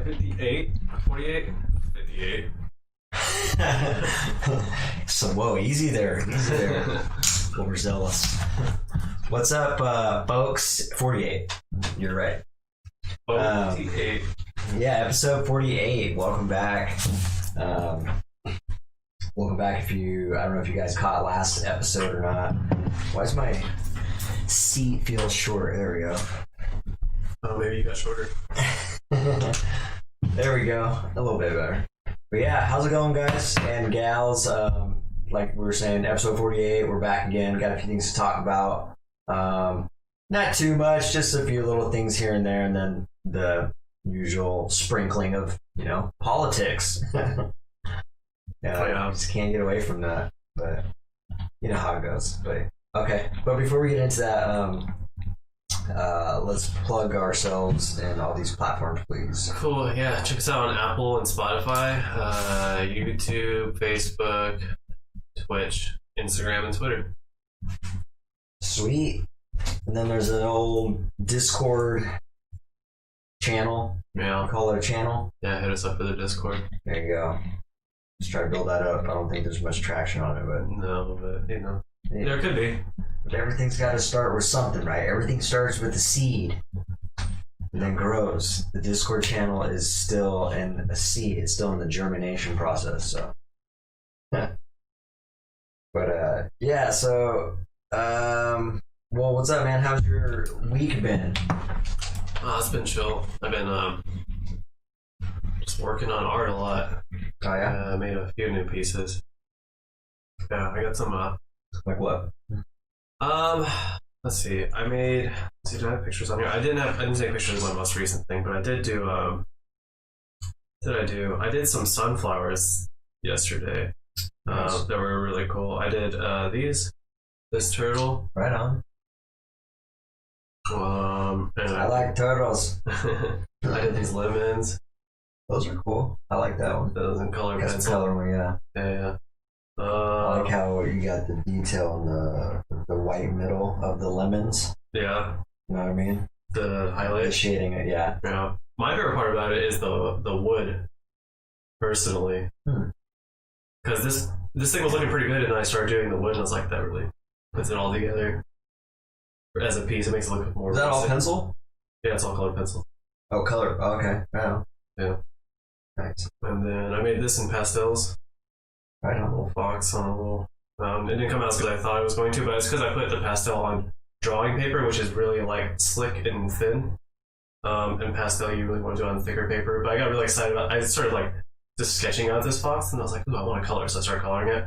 episode 58, 48, 58. So, whoa, easy there. Overzealous. What's up, folks? 48. You're right. 48. Yeah, episode 48. Welcome back. Welcome back. I don't know if you guys caught last episode or not. Why does my seat feel short? There we go. Oh, maybe you got shorter. There we go. A little bit better. But yeah, how's it going, guys and gals? Like we were saying, episode 48, we're back again. Got a few things to talk about. Not too much, just a few little things here and there, and then the usual sprinkling of, politics. Yeah. Just can't get away from that. But you know how it goes. But okay. But before we get into that, let's plug ourselves and all these platforms, please. Cool. Yeah, check us out on Apple and Spotify, YouTube, Facebook, Twitch, Instagram, and Twitter. Sweet. And then there's an old Discord channel. Yeah. Call it a channel. Yeah, hit us up for the Discord. There you go. Just try to build that up. I don't think there's much traction on it, but No, but there could be. But everything's got to start with something, right? Everything starts with a seed and then grows. The Discord channel is still in a seed. It's still in the germination process. So, but yeah. So, well, what's up, man? How's your week been? It's been chill. I've been just working on art a lot. Oh yeah. I made a few new pieces. Yeah, I got some. Like what? Let's see. Do I have pictures on here? I didn't take pictures of my most recent thing, but I did do. I did some sunflowers yesterday. Nice. That were really cool. I did this turtle. Right on. And I like turtles. I did these lemons. Those are cool. I like that one. Those in color Got some pencil. color one, yeah. Yeah. I like how you got the detail in the white middle of the lemons. Yeah. You know what I mean? The The highlight. shading, yeah. Yeah. My favorite part about it is the wood. Personally, because this thing was looking pretty good, and I started doing the wood, and I was like, that really puts it all together as a piece. It makes it look more. Is that all realistic. pencil? Yeah, it's all colored pencil. Oh, color. Oh, okay. Right on. Yeah. Nice. And then I made this in pastels. Right A on. little fox on a little. It didn't come out as good as I thought it was going to, but it's because I put the pastel on drawing paper, which is really like slick and thin. And pastel, you really want to do it on thicker paper. But I got really excited about. I started like just sketching out this fox, and I was like, "Ooh, I want to color," so I started coloring it.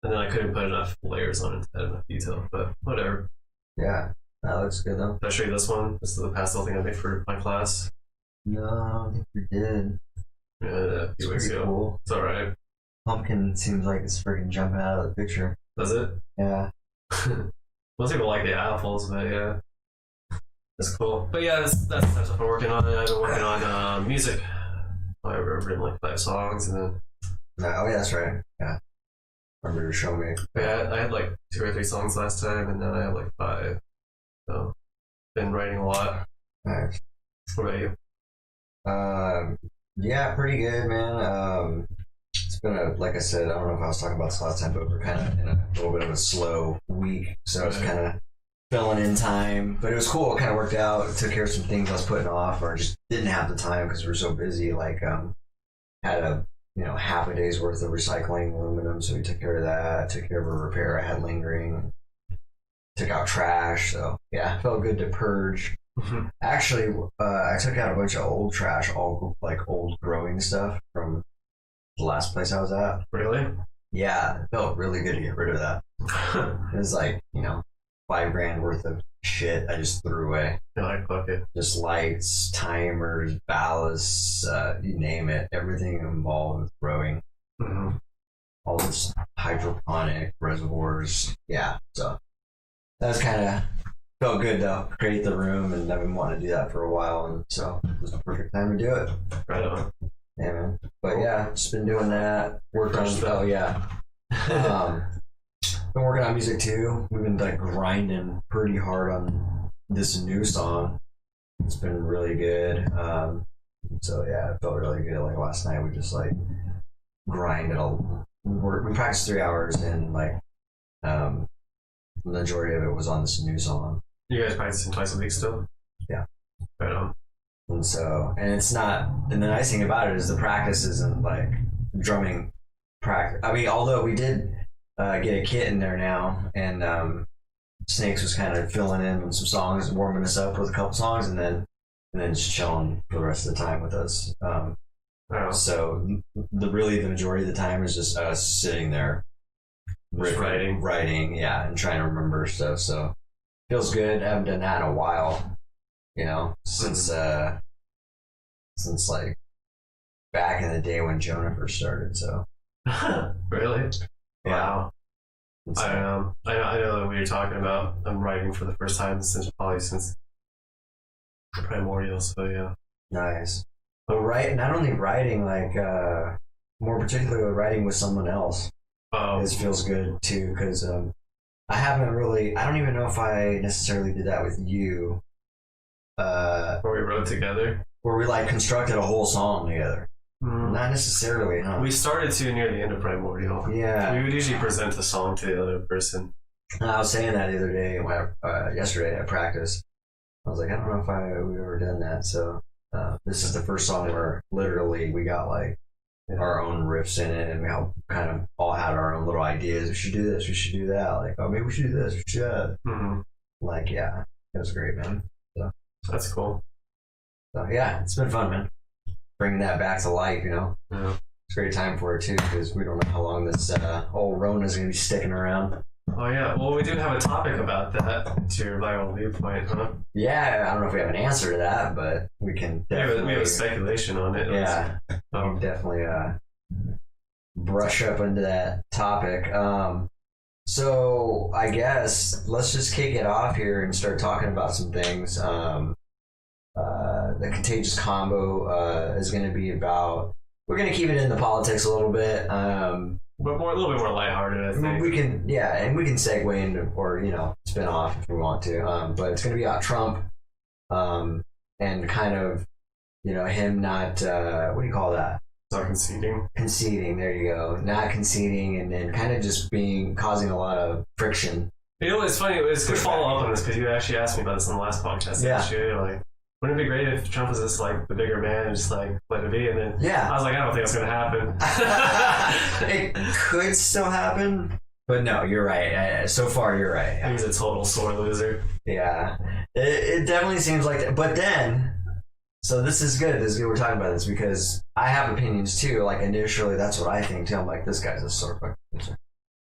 And then I couldn't put enough layers on it to add enough detail, but whatever. Yeah. That looks good, though. Did I show you this one? This is the pastel thing I made for my class. No, I don't think we did. Yeah, a It's few weeks pretty ago. cool. It's alright. Pumpkin seems like it's freaking jumping out of the picture. Does it? Yeah. Most people like the apples, but yeah. That's cool. But yeah, that's the stuff I'm working on. I've been working on music. I've written like 5 songs, and then No, oh, yeah, that's right. Yeah. Remember you showing me. I had like 2 or 3 songs last time, and then I have like 5. So, been writing a lot. Nice. What about you? Yeah, pretty good, man. It's been like I said, I don't know if I was talking about this last time, but we're kind of in a little bit of a slow week, so it's kind of filling in time. But it was cool. It kind of worked out. It took care of some things I was putting off, or just didn't have the time because we were so busy. Like, had a half a day's worth of recycling aluminum, so we took care of that. Took care of a repair I had lingering. Took out trash, so yeah, it felt good to purge. Actually, I took out a bunch of old trash, all like old growing stuff from the last place I was at. Really? Yeah, it felt really good to get rid of that. It was like, $5,000 worth of shit I just threw away. I like bucket. Just lights, timers, ballasts, you name it. Everything involved with growing. Mm-hmm. All this hydroponic reservoirs. Yeah, so that's kind of felt good to create the room, and I've been wanting to do that for a while, and so it was the perfect time to do it. Right on. Yeah, man. But yeah, just been doing that. Worked on. Oh yeah. Been working on music too. We've been like grinding pretty hard on this new song. It's been really good. So yeah, it felt really good. Like last night, we just like grinded all. We practiced 3 hours, and like the majority of it was on this new song. You guys practicing twice a week still? Yeah. Right on. And so, and it's not. And the nice thing about it is the practice isn't like drumming practice. I mean, although we did get a kit in there now, and Snakes was kind of filling in with some songs, warming us up with a couple songs, and then just chilling for the rest of the time with us. So the majority of the time is just us sitting there, writing, yeah, and trying to remember stuff. So feels good. I haven't done that in a while, since like back in the day when Jonah first started. So really, yeah. Wow. So, I know what you're talking about. I'm writing for the first time since Primordial. So yeah. nice. But not only writing, like more particularly writing with someone else, it feels good too. Because I don't even know if I necessarily did that with you. Where we wrote together. Where we like constructed a whole song together. Not necessarily, huh? We started to near the end of Primordial. Yeah. We would usually present a song to the other person. I was saying that the other day, yesterday at practice. I was like, I don't know if we've ever done that. So this is the first song where literally we got like our own riffs in it, and we all kind of all had our own little ideas. We should do this. We should do that. Like, oh, maybe we should do this. We should. Mm-hmm. Like, yeah, it was great, man. So that's cool. So yeah, it's been fun, man. Bringing that back to life, Yeah. It's a great time for it too, because we don't know how long this old Rona's gonna be sticking around. Oh yeah, well we do have a topic about that, to your viral viewpoint, huh? Yeah, I don't know if we have an answer to that, but we can definitely... We have a speculation on it. Yeah, definitely brush up into that topic. So I guess let's just kick it off here and start talking about some things. The Contagious Combo is going to be about... We're going to keep it in the politics a little bit. But a little bit more lighthearted, I think. We can segue into, or, spin off if we want to. But it's going to be about Trump, and kind of, him not, what do you call that? Not conceding. Conceding, there you go. Not conceding, and then kind of just causing a lot of friction. It's funny, it's good follow up on this, because you actually asked me about this on the last podcast. Yeah. You're like, wouldn't it be great if Trump was just like the bigger man and just like let it be? And then I was like, I don't think it's going to happen. It could still happen, but no, you're right. So far, you're right. He's a total sore loser. Yeah, it definitely seems like that. But then, so this is good. This is good we're talking about this, because I have opinions too. Like initially, that's what I think too. I'm like, this guy's a sore fucking loser.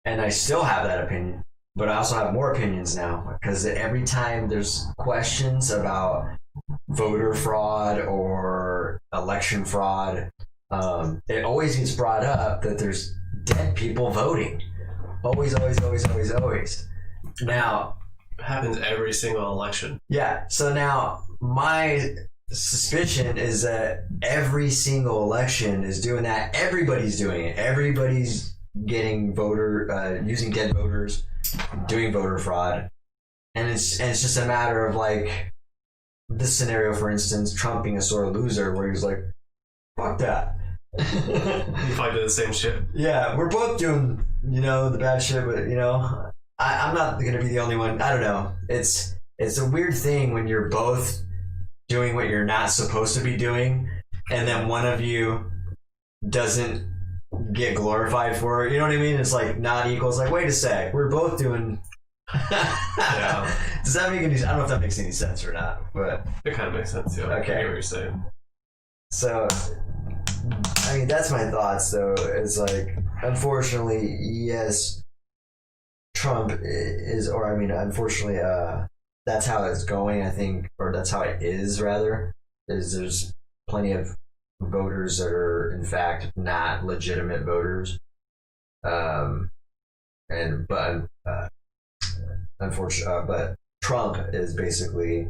And I still have that opinion, but I also have more opinions now, because every time there's questions about voter fraud or election fraud, it always gets brought up that there's dead people voting. Always. Now, it happens every single election. Yeah. So now my suspicion is that every single election is doing that. Everybody's doing it. Everybody's getting using dead voters, doing voter fraud, and it's just a matter of like this scenario, for instance, Trump being a sore loser, where he's like, fuck that. You probably do the same shit. Yeah, we're both doing, the bad shit, but, I'm not going to be the only one. I don't know. It's a weird thing when you're both doing what you're not supposed to be doing, and then one of you doesn't get glorified for it. You know what I mean? It's like not equal. It's like, wait a sec, we're both doing... Yeah. Does that make any sense? I don't know if that makes any sense or not, but it kind of makes sense, yeah. Okay. I get what you're saying. So, I mean, that's my thoughts, though. It's like, unfortunately, yes, Trump is, or I mean, unfortunately, that's how it's going, I think, or that's how it is, rather, is there's plenty of voters that are, in fact, not legitimate voters. Unfortunately, but Trump is basically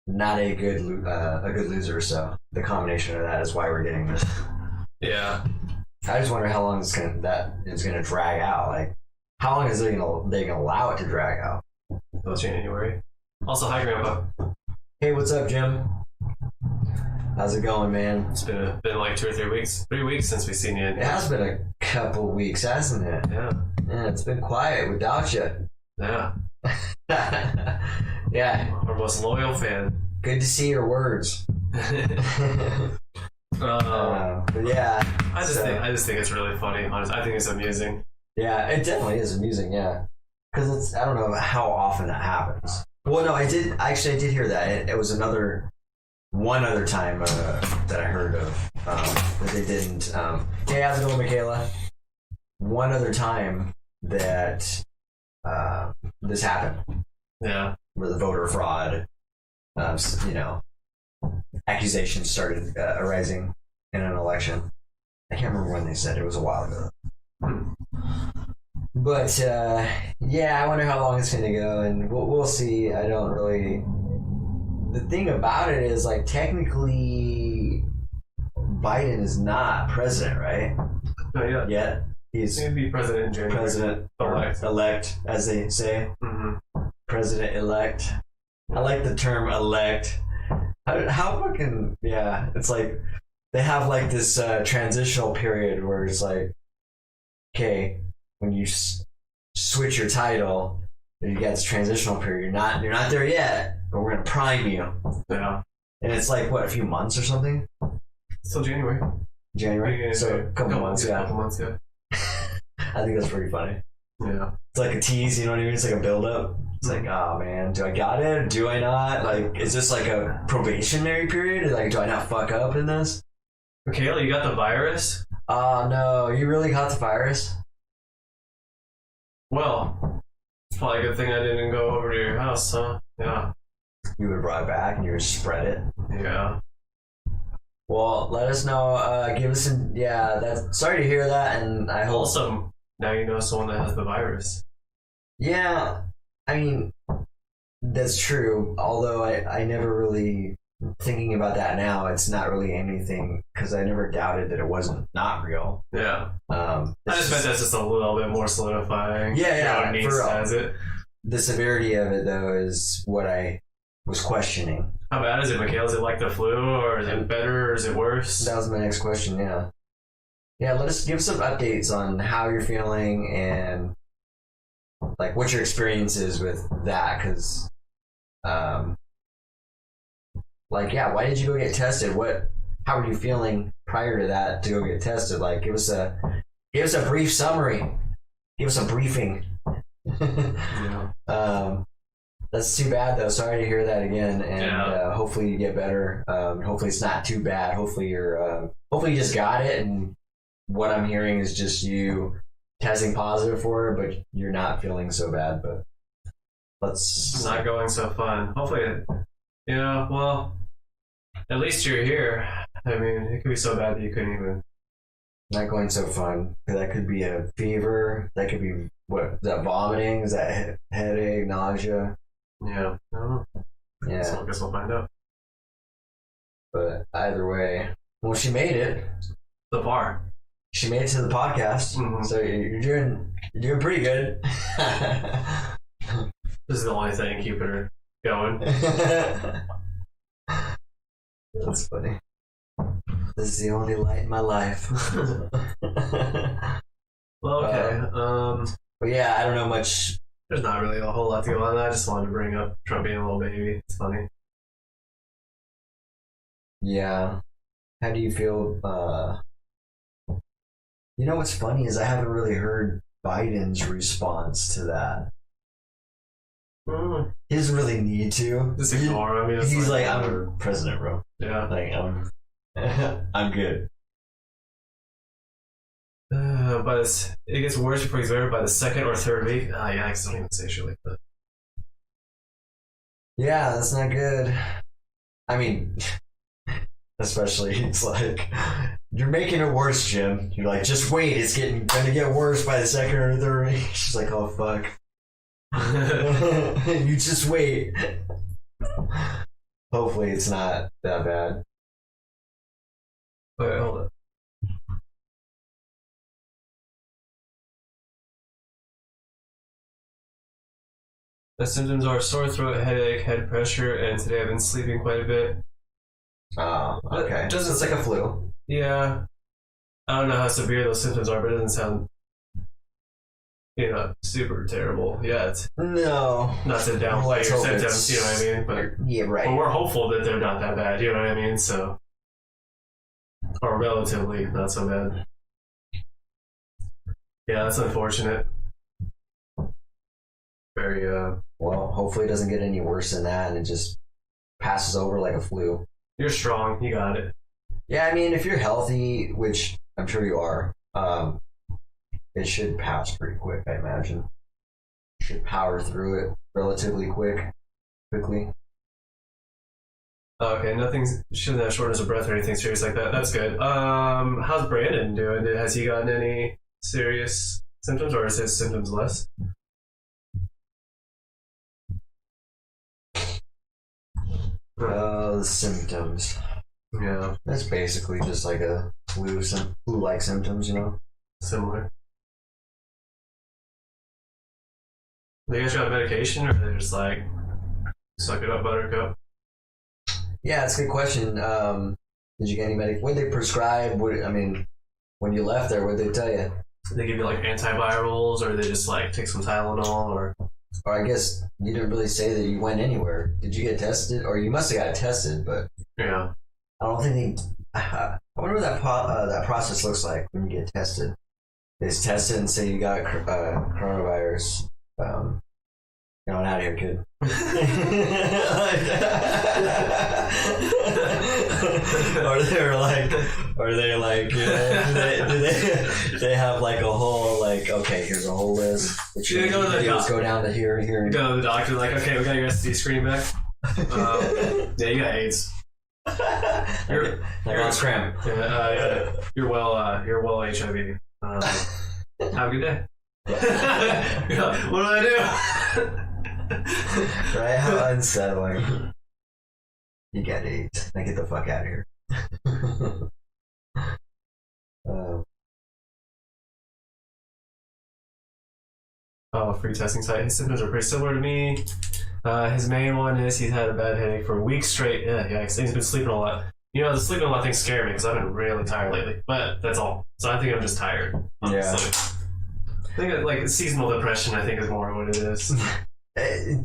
not a good loser. So the combination of that is why we're getting this. Yeah. I just wonder how long that is gonna drag out. Like, how long is they gonna allow it to drag out? Until January. Also, hi, Grandpa. Hey, what's up, Jim? How's it going, man? It's been like 2 or 3 weeks. 3 weeks since we've seen you. It has been a couple weeks, hasn't it? Yeah. Yeah, it's been quiet without you. Yeah. Yeah. Our most loyal fan. Good to see your words. But yeah. I just think it's really funny. Honestly, I think it's amusing. Yeah, it definitely is amusing. Yeah, because I don't know how often that happens. Well, no, I did hear that. It was one other time that I heard of that they didn't. Hey, how's it going, Michaela? One other time that this happened. Yeah. Where the voter fraud, accusations started arising in an election. I can't remember when they said it. Was a while ago. But yeah, I wonder how long it's gonna go, and we'll see. I don't really. The thing about it is, like, technically, Biden is not president, right? Not yet. Yet he's going to be president in January. President-elect, as they say. Mm-hmm. President-elect. I like the term elect. How fucking, yeah, it's like they have like this transitional period where it's like, okay, when you switch your title, you get this transitional period. You're not there yet, but we're gonna prime you. Yeah. And it's like what, a few months or something? Still January. January. So a couple months, yeah. Couple months, yeah. I think that's pretty funny. Yeah. It's like a tease, you know what I mean? It's like a build up. It's like, oh man, do I got it? Do I not? Like, is this like a probationary period? Like, do I not fuck up in this? Michaela, you got the virus? Oh no, you really got the virus? Well, it's probably a good thing I didn't go over to your house, huh? Yeah. You would have brought it back and you would spread it. Yeah. Well, let us know. Give us some. Yeah, that's sorry to hear that, and I hope. Also, now you know someone that has the virus. Yeah, I mean, that's true. Although I never really thinking about that now. It's not really anything because I never doubted that it wasn't not real. Yeah. I It's just meant that's just a little bit more solidifying. Yeah, Needs for real. has it. The severity of it, though, is what I was questioning. How bad is it, Michaela? Is it like the flu, or is it better, or is it worse? That was my next question. Yeah. Yeah. Give us some updates on how you're feeling and like what your experience is with that, because, like, yeah, why did you go get tested? How were you feeling prior to that to go get tested? Like, give us a brief summary. Give us a briefing. Yeah. That's too bad though. Sorry to hear that again, and hopefully you get better. Hopefully it's not too bad. Hopefully hopefully you just got it, and what I'm hearing is just you testing positive for it, but you're not feeling so bad. But It's not going so fun. Hopefully, well, at least you're here. I mean, it could be so bad that you couldn't even. Not going so fun. That could be a fever. That could be what? Is that vomiting? Is that headache, nausea? Yeah. I don't know. Yeah. So I guess we'll find out. But either way, well, she made it. The bar. She made it to the podcast, Mhm. so you're doing pretty good. This is the only thing keeping her going. That's funny. This is the only light in my life. Well, okay. But yeah, I don't know much. There's not really a whole lot to go on. I just wanted to bring up Trump being a little baby. It's funny. Yeah. How do you feel? You know what's funny is I haven't really heard Biden's response to that. He doesn't really need to. Just ignore him. He's like, I'm president, bro. Yeah. Like, I'm good. But it gets worse before he's over by the second or third week. Yeah, I guess don't even say shit like that. Yeah, that's not good. I mean, especially it's like you're making it worse, Jim. You're like, just wait, it's gonna get worse by the second or third week. She's like, oh fuck. You just wait. Hopefully it's not that bad. Wait, hold on. The symptoms are sore throat, headache, head pressure, and today I've been sleeping quite a bit. Oh, okay. Just So it's like a flu. Yeah. I don't know how severe those symptoms are, but it doesn't sound, super terrible yet. No. Not to downplay Let's your hope symptoms, you know what I mean? But yeah, right. But we're hopeful that they're not that bad, you know what I mean? So, or relatively not so bad. Yeah, that's unfortunate. Very, Well, hopefully it doesn't get any worse than that and it just passes over like a flu. You're strong, you got it. Yeah, I mean, if you're healthy, which I'm sure you are, it should pass pretty quick, I imagine. Should power through it relatively quickly. Okay, shouldn't have shortness of breath or anything serious like that. That's good. How's Brandon doing? Has he gotten any serious symptoms, or is his symptoms less? The symptoms. Yeah, That's basically just like a flu-like symptoms, similar. They guys got medication, or they're just like, suck it up, buttercup? Yeah, it's a good question. Did you get any medication? What did they prescribe? When you left there, what did they tell you? They give you like antivirals, or they just like take some Tylenol, or Or I guess you didn't really say that you went anywhere. Did you get tested? Or you must have got tested, but yeah. I don't think I wonder what that process looks like when you get tested. They just test it and say you got coronavirus. Get on out of here, kid. Or they're like, do they have like a whole okay, here's a whole list. Which Yeah, go down to here. You go to the doctor, like, okay, we got your SD screen back. Yeah, you got AIDS. You're on scram. Yeah, you're well HIV. Have a good day. What do I do? Right? How unsettling. You get AIDS. Now get the fuck out of here. Free testing site. His symptoms are pretty similar to me. His main one is he's had a bad headache for weeks straight. Yeah, he's been sleeping a lot. The sleeping a lot things scare me because I've been really tired lately. But that's all. So I think I'm just tired. Honestly. Yeah. I think like seasonal depression, I think, is more what it is.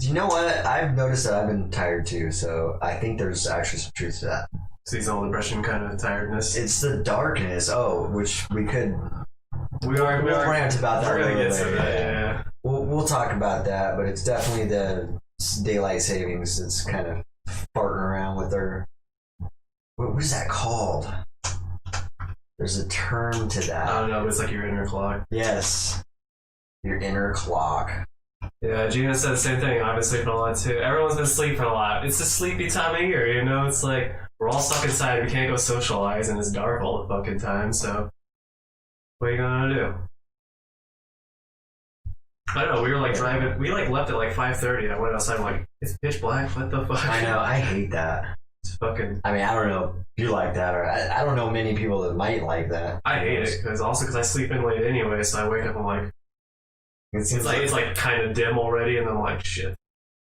You know what? I've noticed that I've been tired too, so I think there's actually some truth to that. Seasonal depression kind of tiredness. It's the darkness. Which we could. We'll rant about that. We're gonna get to that. Yeah. We'll talk about that, but it's definitely the daylight savings that's kind of farting around with their. What is that called? There's a term to that. I don't know. It's like your inner clock. Yes. Your inner clock. Yeah, Gina said the same thing. I've been sleeping a lot too. Everyone's been sleeping a lot. It's a sleepy time of year, It's like we're all stuck inside. We can't go socialize, and it's dark all the fucking time. So, what are you gonna do? I don't know. We were like driving. We like left at like 5:30. I went outside. I'm like, it's pitch black. What the fuck? I know. I hate that. It's fucking. I don't know if you like that, or I don't know many people that might like that. I hate it because I sleep in late anyway. So I wake up. I'm like. It's like kind of dim already, and I'm like, shit.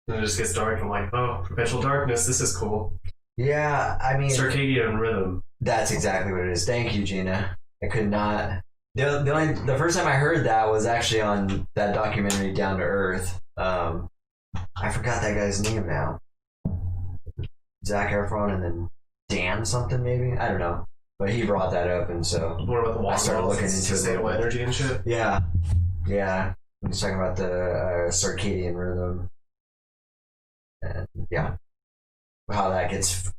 And it just gets dark. I'm like, oh, perpetual darkness. This is cool. Yeah, circadian rhythm. That's exactly what it is. Thank you, Gina. I could not. The first time I heard that was actually on that documentary Down to Earth. I forgot that guy's name now. Zac Efron and then Dan something maybe. I don't know, but he brought that up, and so what about the water? I started looking into sustainable energy and shit. Yeah. He's talking about the circadian rhythm, and how that gets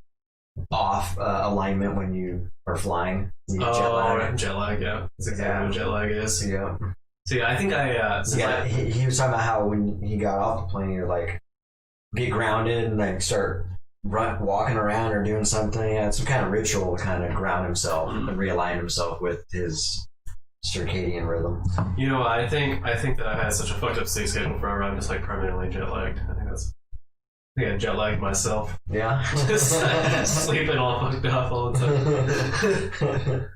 off alignment when you are flying. You get jet lag. Jet lag, yeah. That's exactly what jet lag is. Yeah. So yeah, I think he was talking about how when he got off the plane, you're like get grounded and like start walking around or doing something. Yeah, it's some kind of ritual to kind of ground himself and realign himself with his circadian rhythm. I think that I've had such a fucked up sleep schedule forever. I'm just like permanently jet lagged. I think I jet lagged myself. Yeah. Just sleeping all fucked up all the time.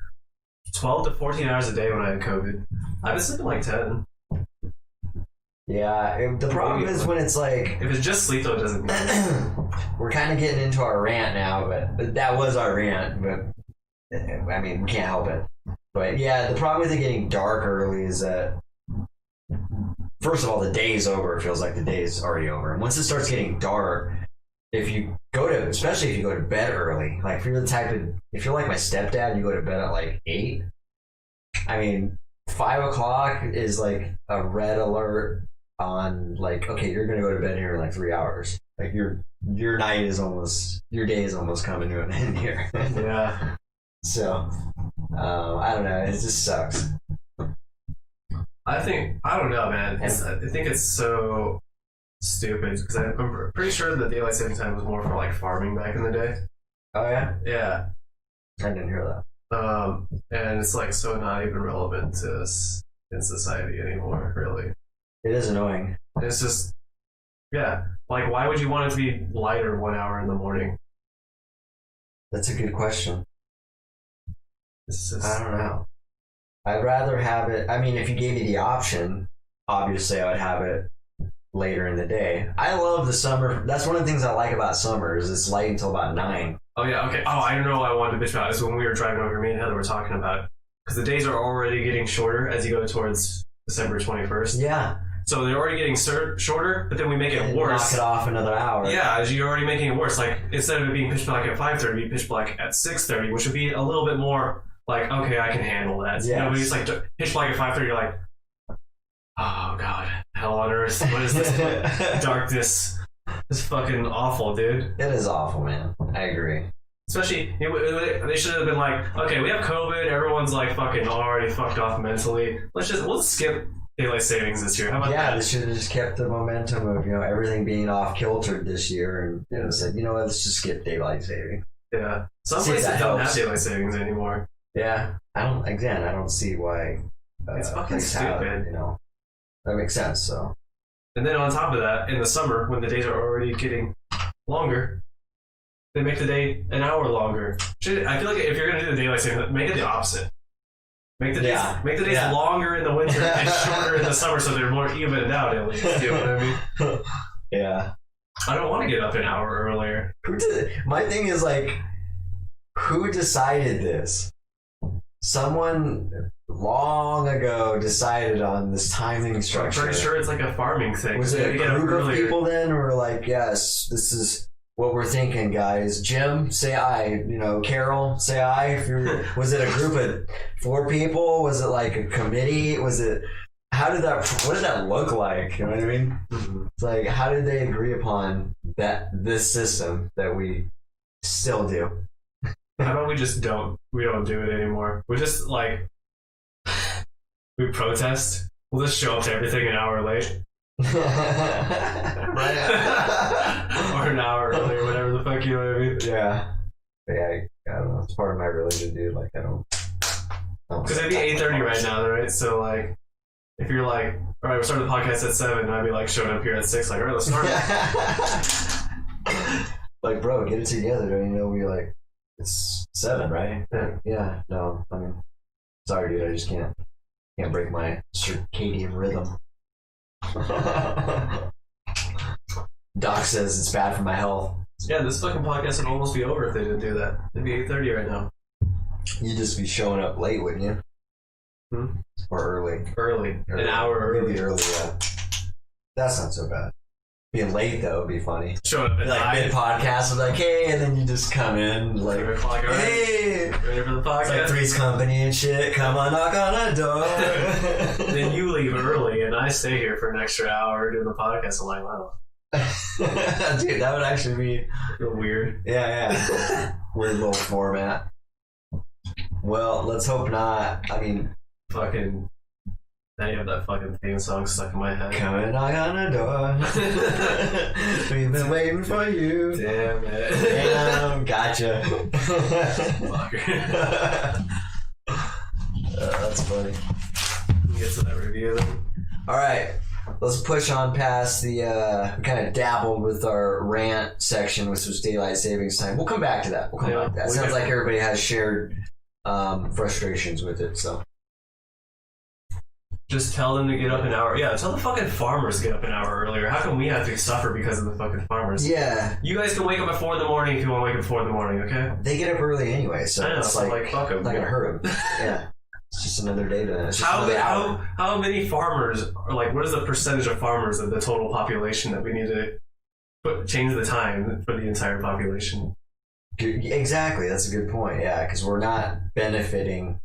12 to 14 hours a day when I had COVID. I've been sleeping like 10. Yeah, the problem is when it's like If it's just sleep, though, it doesn't mean we're kind of getting into our rant now, but that was our rant. But I mean, we can't help it. But yeah, the problem with it getting dark early is that first of all, the day's over. It feels like the day's already over. And once it starts getting dark, especially if you go to bed early, like if you're like my stepdad, you go to bed at like 8. I mean, 5 o'clock is like a red alert on like, okay, you're gonna go to bed here in like 3 hours. Like your day is almost coming to an end here. Yeah. So, I don't know. It just sucks. I don't know, man. I think it's so stupid because I'm pretty sure that daylight saving time was more for like farming back in the day. Oh yeah, Yeah. I didn't hear that. And it's like so not even relevant to us in society anymore, really. It is annoying. It's just, yeah. Like, why would you want it to be lighter 1 hour in the morning? That's a good question. It's just, I don't know. I'd rather have it. I mean, if you gave me the option, obviously I would have it later in the day. I love the summer. That's one of the things I like about summer is it's light until about 9. Oh yeah, okay. Oh, I don't know what I wanted to bitch about. It's when we were driving over, me and Heather were talking about it. Because the days are already getting shorter as you go towards December 21st. Yeah. So they're already getting shorter, but then we make it worse. Knock it off another hour. Yeah, as you're already making it worse. Like, instead of it being pitch black at 5:30, it'd be pitch black at 6:30, which would be a little bit more like, okay, I can handle that. Yes. You know, but it's like pitch black at 5:30, you're like, oh god, hell on earth. What is this darkness? It's fucking awful, dude. It is awful, man. I agree. Especially, they should have been like, okay, we have COVID, everyone's like fucking already fucked off mentally. We'll skip daylight savings this year. How about that? They should have just kept the momentum of, everything being off kiltered this year and said, you know what, let's just skip daylight saving. Yeah. Some places don't have daylight savings anymore. Yeah. I don't see why it's fucking stupid. That makes sense, so. And then on top of that, in the summer, when the days are already getting longer, they make the day an hour longer. I feel like if you're gonna do the daylight saving, make it the opposite. Make the days longer in the winter and shorter in the summer, so they're more evened out at least. You know what I mean? Yeah. I don't want to get up an hour earlier. My thing is like, who decided this? Someone long ago decided on this timing structure. I'm pretty sure it's like a farming thing. Was it a group of people then who were like, yes, this is what we're thinking, guys? Jim, say aye. Carol, say aye. Was it a group of 4 people? Was it like a committee? What did that look like? You know what I mean? Mm-hmm. It's like, how did they agree upon this system that we still do? How about we don't do it anymore? We just like, we protest. We'll just show up to everything an hour late. Right. Or an hour earlier, whatever the fuck, you know what I mean? Yeah. I don't know. It's part of my religion, dude. Like, I don't. Because it'd be 8:30 right now, right? So, like, if you're like, all right, we're starting the podcast at 7, and I'd be like showing up here at 6, like, all right, let's start. Like, bro, get it together. Don't you know we like, it's 7, right? Yeah. No, I mean, sorry, dude. I just can't break my circadian rhythm. Doc says it's bad for my health. Yeah, this fucking podcast would almost be over if they didn't do that. It'd be 8:30 right now. You'd just be showing up late, wouldn't you? Or early. Early. An hour early. Maybe early, yeah. That's not so bad. Being late, though, would be funny. Showing up at like mid-podcast, like, hey, and then you just come in, like, hey! Ready for the podcast? It's like Three's Company and shit. Come on, knock on a door. Then you leave early, and I stay here for an extra hour doing the podcast. I'm like, wow. Dude, that would actually be weird. Yeah. Weird little format. Well, let's hope not. I mean, fucking. Now you have that fucking theme song stuck in my head. Come and knock on a door. We've been waiting for you. Damn it. Damn, gotcha. Fucker. That's funny. Get to that review then. Alright. Let's push on past the, we kind of dabbled with our rant section, which was daylight savings time. We'll come back to that. Sounds like everybody has shared frustrations with it, so. Just tell them to get up an hour. Yeah, tell the fucking farmers to get up an hour earlier. How come we have to suffer because of the fucking farmers? Yeah. You guys can wake up at 4 in the morning if you want to wake up at 4 in the morning, okay? They get up early anyway, so I know, it's so like fuck them. not gonna hurt them. Yeah. It's just another day to. It's just How another hour. many farmers, or like, what is the percentage of farmers of the total population that we need to change the time for the entire population? Exactly, that's a good point. Yeah, because we're not benefiting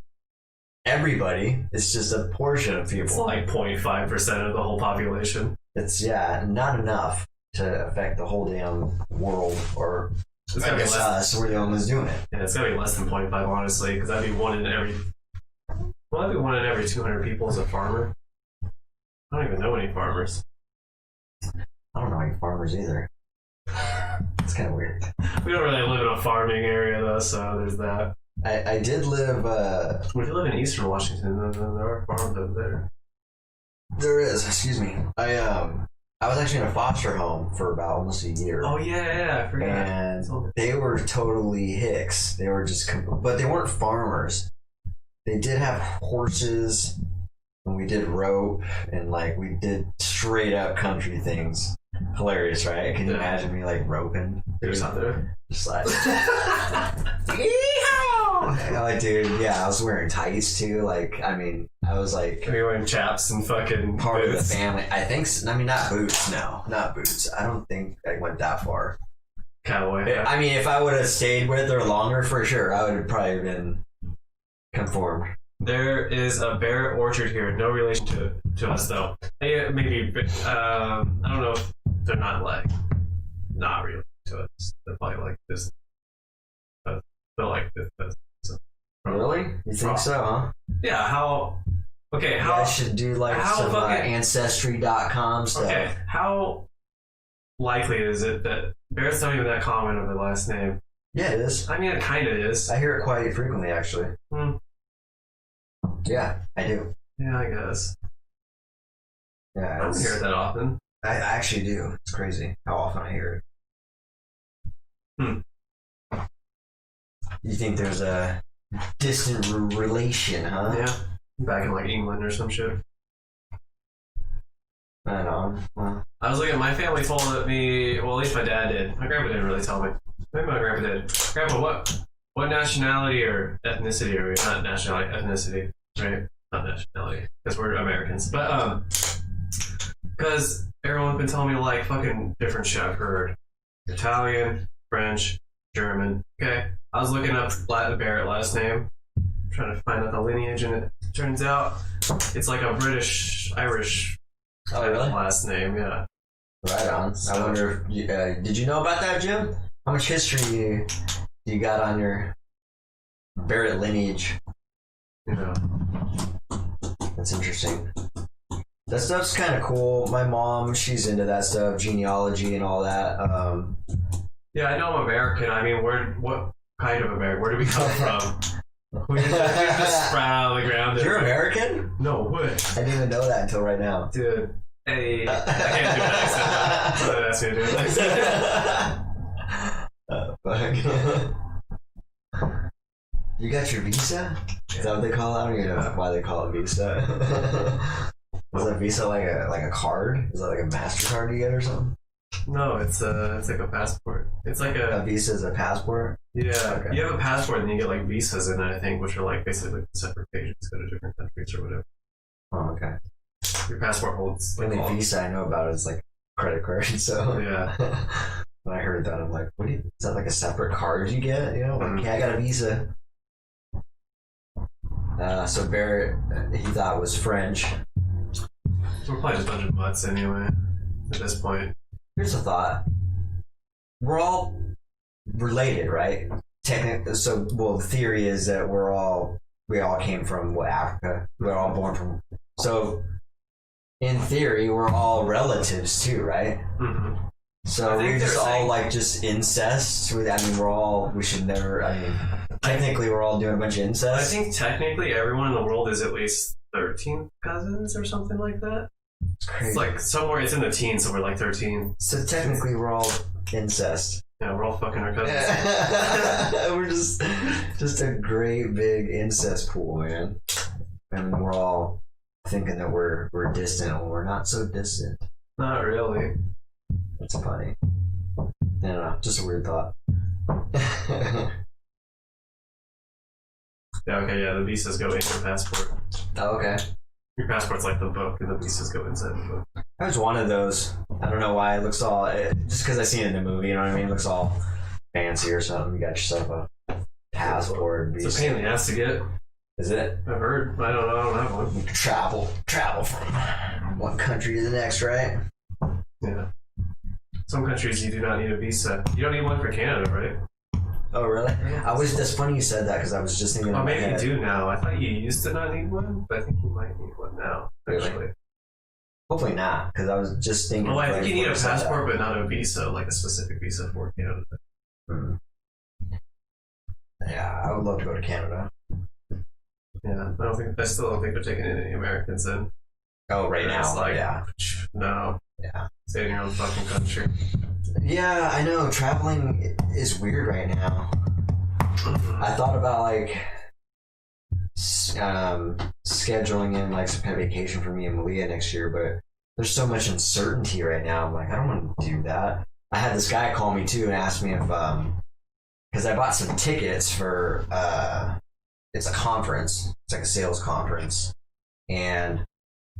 everybody. It's just a portion of people. It's like 0.5% of the whole population. It's not enough to affect the whole damn world, or It's I gotta be guess less. us. We're the only ones doing it. Yeah, it's gotta be less than 0.5, honestly, because that'd be one in every 200 people is a farmer. I don't even know any farmers. I don't know any farmers either. It's kind of weird. We don't really live in a farming area though, so there's that. I did live. We do live in Eastern Washington, then there are farms over there. There is. Excuse me. I was actually in a foster home for about almost a year. Oh yeah, I forgot. And they were totally hicks. They were just, but they weren't farmers. They did have horses, and we did rope, and like we did straight up country things. Hilarious, right? Can you imagine me like roping? There's out there. Just like, like, dude, yeah, I was wearing tights too. Like, I mean, I was like Are you wearing chaps and fucking part of the boots? family. I think. I mean, not boots. No, not boots. I don't think I went that far. Cowboy hat. I mean, if I would have stayed with her longer, for sure, I would have probably been conformed. There is a Barrett orchard here, no relation to us though. Maybe I don't know if they're not related to us. They're probably like this. They're like this. Really? You think so, huh? Yeah. How? Okay. How? I should do like how some fucking- Ancestry.com stuff. Okay. How likely is it that Barrett's not even that common of a last name? Yeah, it is. I mean, it kind of is. I hear it quite frequently, actually. Hmm. Yeah, I do. Yeah, I guess. Yeah, I don't hear it that often. I actually do. It's crazy how often I hear it. You think there's a distant relation, huh? Yeah. Back in like England or some shit. I don't know. Well, I was looking at my family told me, well, at least my dad did. My grandpa didn't really tell me. Maybe my grandpa did. Grandpa, what nationality or ethnicity are we? Not nationality, ethnicity, right? Not nationality, because we're Americans. But, because everyone's been telling me, like, fucking different shit I've heard. Italian, French, German. Okay. I was looking up Barrett last name, trying to find out the lineage, and it turns out it's like a British, Irish last name, yeah. right on. I wonder if you, did you know about that, Jim? How much history you got on your Barrett lineage? Yeah. That's interesting. That stuff's kind of cool. My mom, she's into that stuff, genealogy and all that. Yeah, I know I'm American. I mean, what kind of American? Where do we come from? We just sprout out of the ground. You're American? No way. I didn't even know that until right now. Dude. Hey. I can't do that accent. Don't ask me to do that. Fuck. You got your visa? Is that what they call it? I don't even know why they call it visa. Was that visa like a card? Is that like a MasterCard you get or something? No, it's like a passport. It's like A visa is a passport? yeah. Okay. You have a passport and you get like visas in it, I think, which are like basically separate pages go to different countries or whatever. Oh, okay. Your passport holds The like only all. visa I know about is like credit card, so Yeah. when I heard that, I'm like, is that like a separate card you get? You know, like, yeah, I got a visa. So Barrett, he thought was French. We're probably just a bunch of butts anyway at this point. Here's a thought. We're all related, right? Technically, so, well, the theory is that we all came from Africa. We're all born from, so in theory, we're all relatives too, right? Mm-hmm. So I think we're just they're all saying- like just incest. We should never, technically we're all doing a bunch of I incest. think technically everyone in the world is at least 13 cousins or something like that. It's crazy. It's like somewhere it's in the teens, so we're like 13. So technically we're all incest. Yeah, we're all fucking our cousins. We're just a great big incest pool, man. And we're all thinking that we're distant when we're not so distant. Not really. That's funny. I don't know, just a weird thought. Yeah, okay, yeah, the visas go in your passport. Oh, okay. Your passport's like the book, and the visas go inside the book. I was one of those. I don't know why it looks all, just because I seen it in the movie, you know what I mean? It looks all fancy or something. You got yourself a passport. It's a pain in the ass to get. Is it? I've heard. I don't know. I don't have one. You can travel from one country to the next, right? Yeah. Some countries you do not need a visa. You don't need one for Canada, right? Oh, really? That's funny you said that because I was just thinking. Oh, maybe you do now. I thought you used to not need one, but I think you might need one now. Actually. Really? Hopefully not, because I was just thinking. Well, I think you need a passport, but not a visa, like a specific visa for Canada. Hmm. Yeah, I would love to go to Canada. Yeah, I still don't think they're taking in any Americans in. Oh, right now, like, yeah. No. Yeah. Stay in your own fucking country. Yeah, I know. Traveling is weird right now. I thought about like scheduling in like some kind of vacation for me and Malia next year, but there's so much uncertainty right now. I'm like, I don't want to do that. I had this guy call me too and ask me if because I bought some tickets for it's a conference. It's like a sales conference, and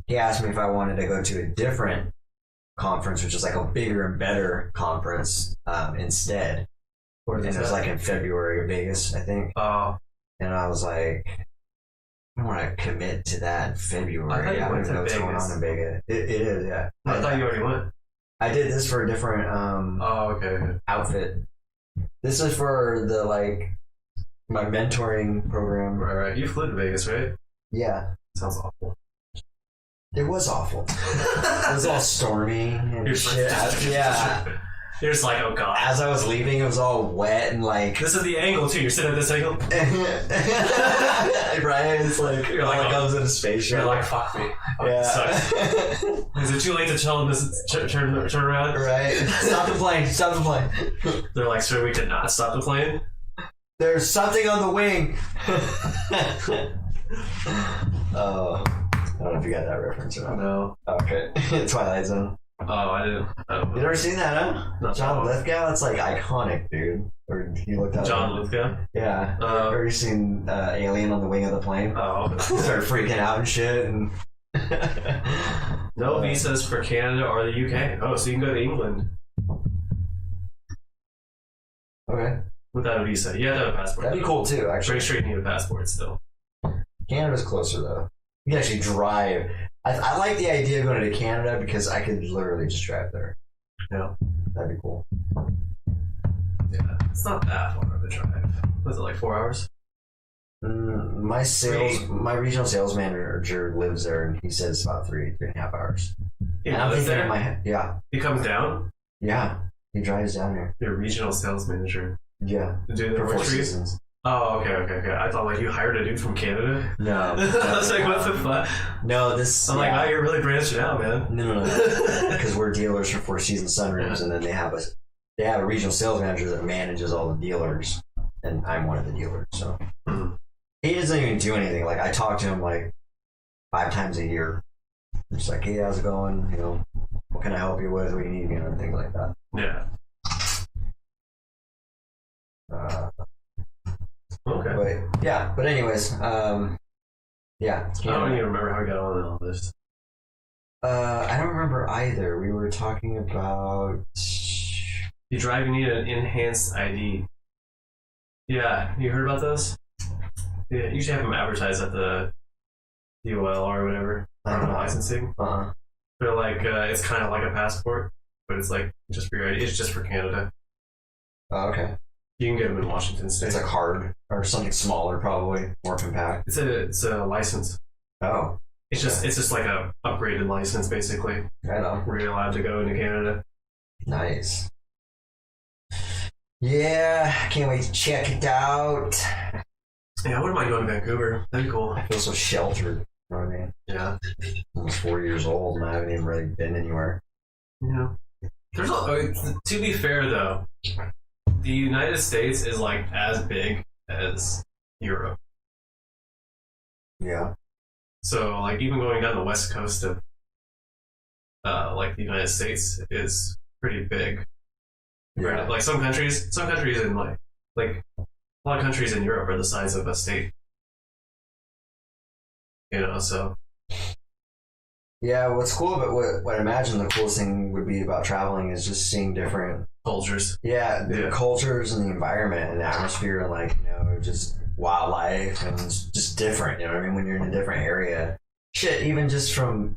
he asked me if I wanted to go to a different conference, which is like a bigger and better conference instead. And it was like in February in Vegas, I think. Oh. And I was like, I don't want to commit to that in February. I don't even know what's going on in Vegas. It is, yeah. I thought you already went. I did this for a different okay. outfit. This is for the like my mentoring program. Right. You flew to Vegas, right? Yeah. Sounds awful. It was awful. It was all stormy and shit. Yeah. You're just like, oh god. As I was leaving, it was all wet and like. This is the angle too. You're sitting at this angle. Right? It's like you're like, I was in a spaceship. You're like, fuck me. Yeah. Sucks. Is it too late to chill in this turn around? Right. Stop the plane. Stop the plane. They're like, sir, we did not stop the plane. There's something on the wing. Oh. I don't know if you got that reference or not. No. Okay. Twilight Zone. Oh, I didn't. You never seen that, huh? Not John that Lithgow? That's like iconic, dude. Or you looked at John Lithgow? Yeah. Or you seen Alien on the Wing of the Plane? Oh. Started freaking out and shit. And no visas for Canada or the UK. Oh, so you can go to England. Okay. Without a visa. You have to have a passport. That'd be cool too, actually. Pretty sure you need a passport still. Canada's closer though. You can actually drive. I like the idea of going to Canada because I could literally just drive there. Yeah. That'd be cool. Yeah. It's not that far of a drive. Was it like 4 hours? My regional sales manager lives there and he says about 3.5 hours. He and I'm lives thinking there? in my head, yeah. He comes down? Yeah. He drives down here. Your regional sales manager. Yeah. To do the For work 4 for you? seasons. Oh, okay. I thought like you hired a dude from Canada. No. I was like, what the fuck? No, this. I'm like, wow, you're really branching out, man. No. Because we're dealers for Four Seasons Sunrooms, and then they have a regional sales manager that manages all the dealers, and I'm one of the dealers. So he doesn't even do anything. Like I talk to him like 5 times a year. Just like, hey, how's it going? You know, what can I help you with? What do you need? You know, things like that. Yeah. Okay. But anyways, yeah. I don't even remember how we got on all this. I don't remember either. We were talking about. You drive, you need an enhanced ID. Yeah, you heard about those? Yeah, you should have them advertised at the DOL or whatever. Licensing. They're like, it's kind of like a passport, but it's like just for your ID. It's just for Canada. Oh, okay. You can get them in Washington State. It's a card or something smaller, probably more compact. It's a license. Oh. It's just like a upgraded license, basically. I know. Where you're allowed to go into Canada. Nice. Yeah, can't wait to check it out. Yeah, I wouldn't mind going to Vancouver. That'd be cool. I feel so sheltered. You know what I mean? Yeah. Almost 4 years old and I haven't even really been anywhere. Yeah. To be fair though, the United States is like as big as Europe. Yeah. So like even going down the west coast of like the United States is pretty big. Yeah. Like some countries in like a lot of countries in Europe are the size of a state. You know, so Yeah, what's cool about what I imagine the coolest thing would be about traveling is just seeing different, cultures. the cultures and the environment and the atmosphere and like, just wildlife and it's just different, you know what I mean? When you're in a different area. Shit, even just from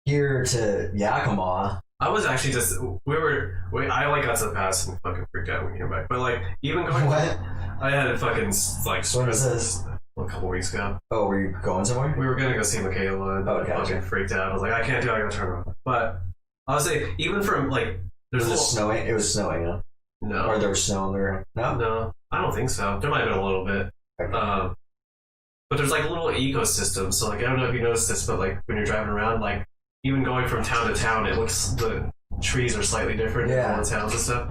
here to Yakima. I was actually I like got to the pass and fucking freaked out when we came back. But like even going What? I had a fucking like What is this? a couple weeks ago. Oh, were you going somewhere? We were gonna go see Michaela and Oh, I gotcha. fucking freaked out. I was like, I can't do it, I gotta turn around. But I would say even from like there's Was a it little, snowing? It was snowing, huh? no. Or there was snow on the ground? No? No, I don't think so. There might have been a little bit. Okay. But there's like little ecosystems. So like I don't know if you noticed this, but like when you're driving around, like even going from town to town, it looks the trees are slightly different in all the towns and stuff.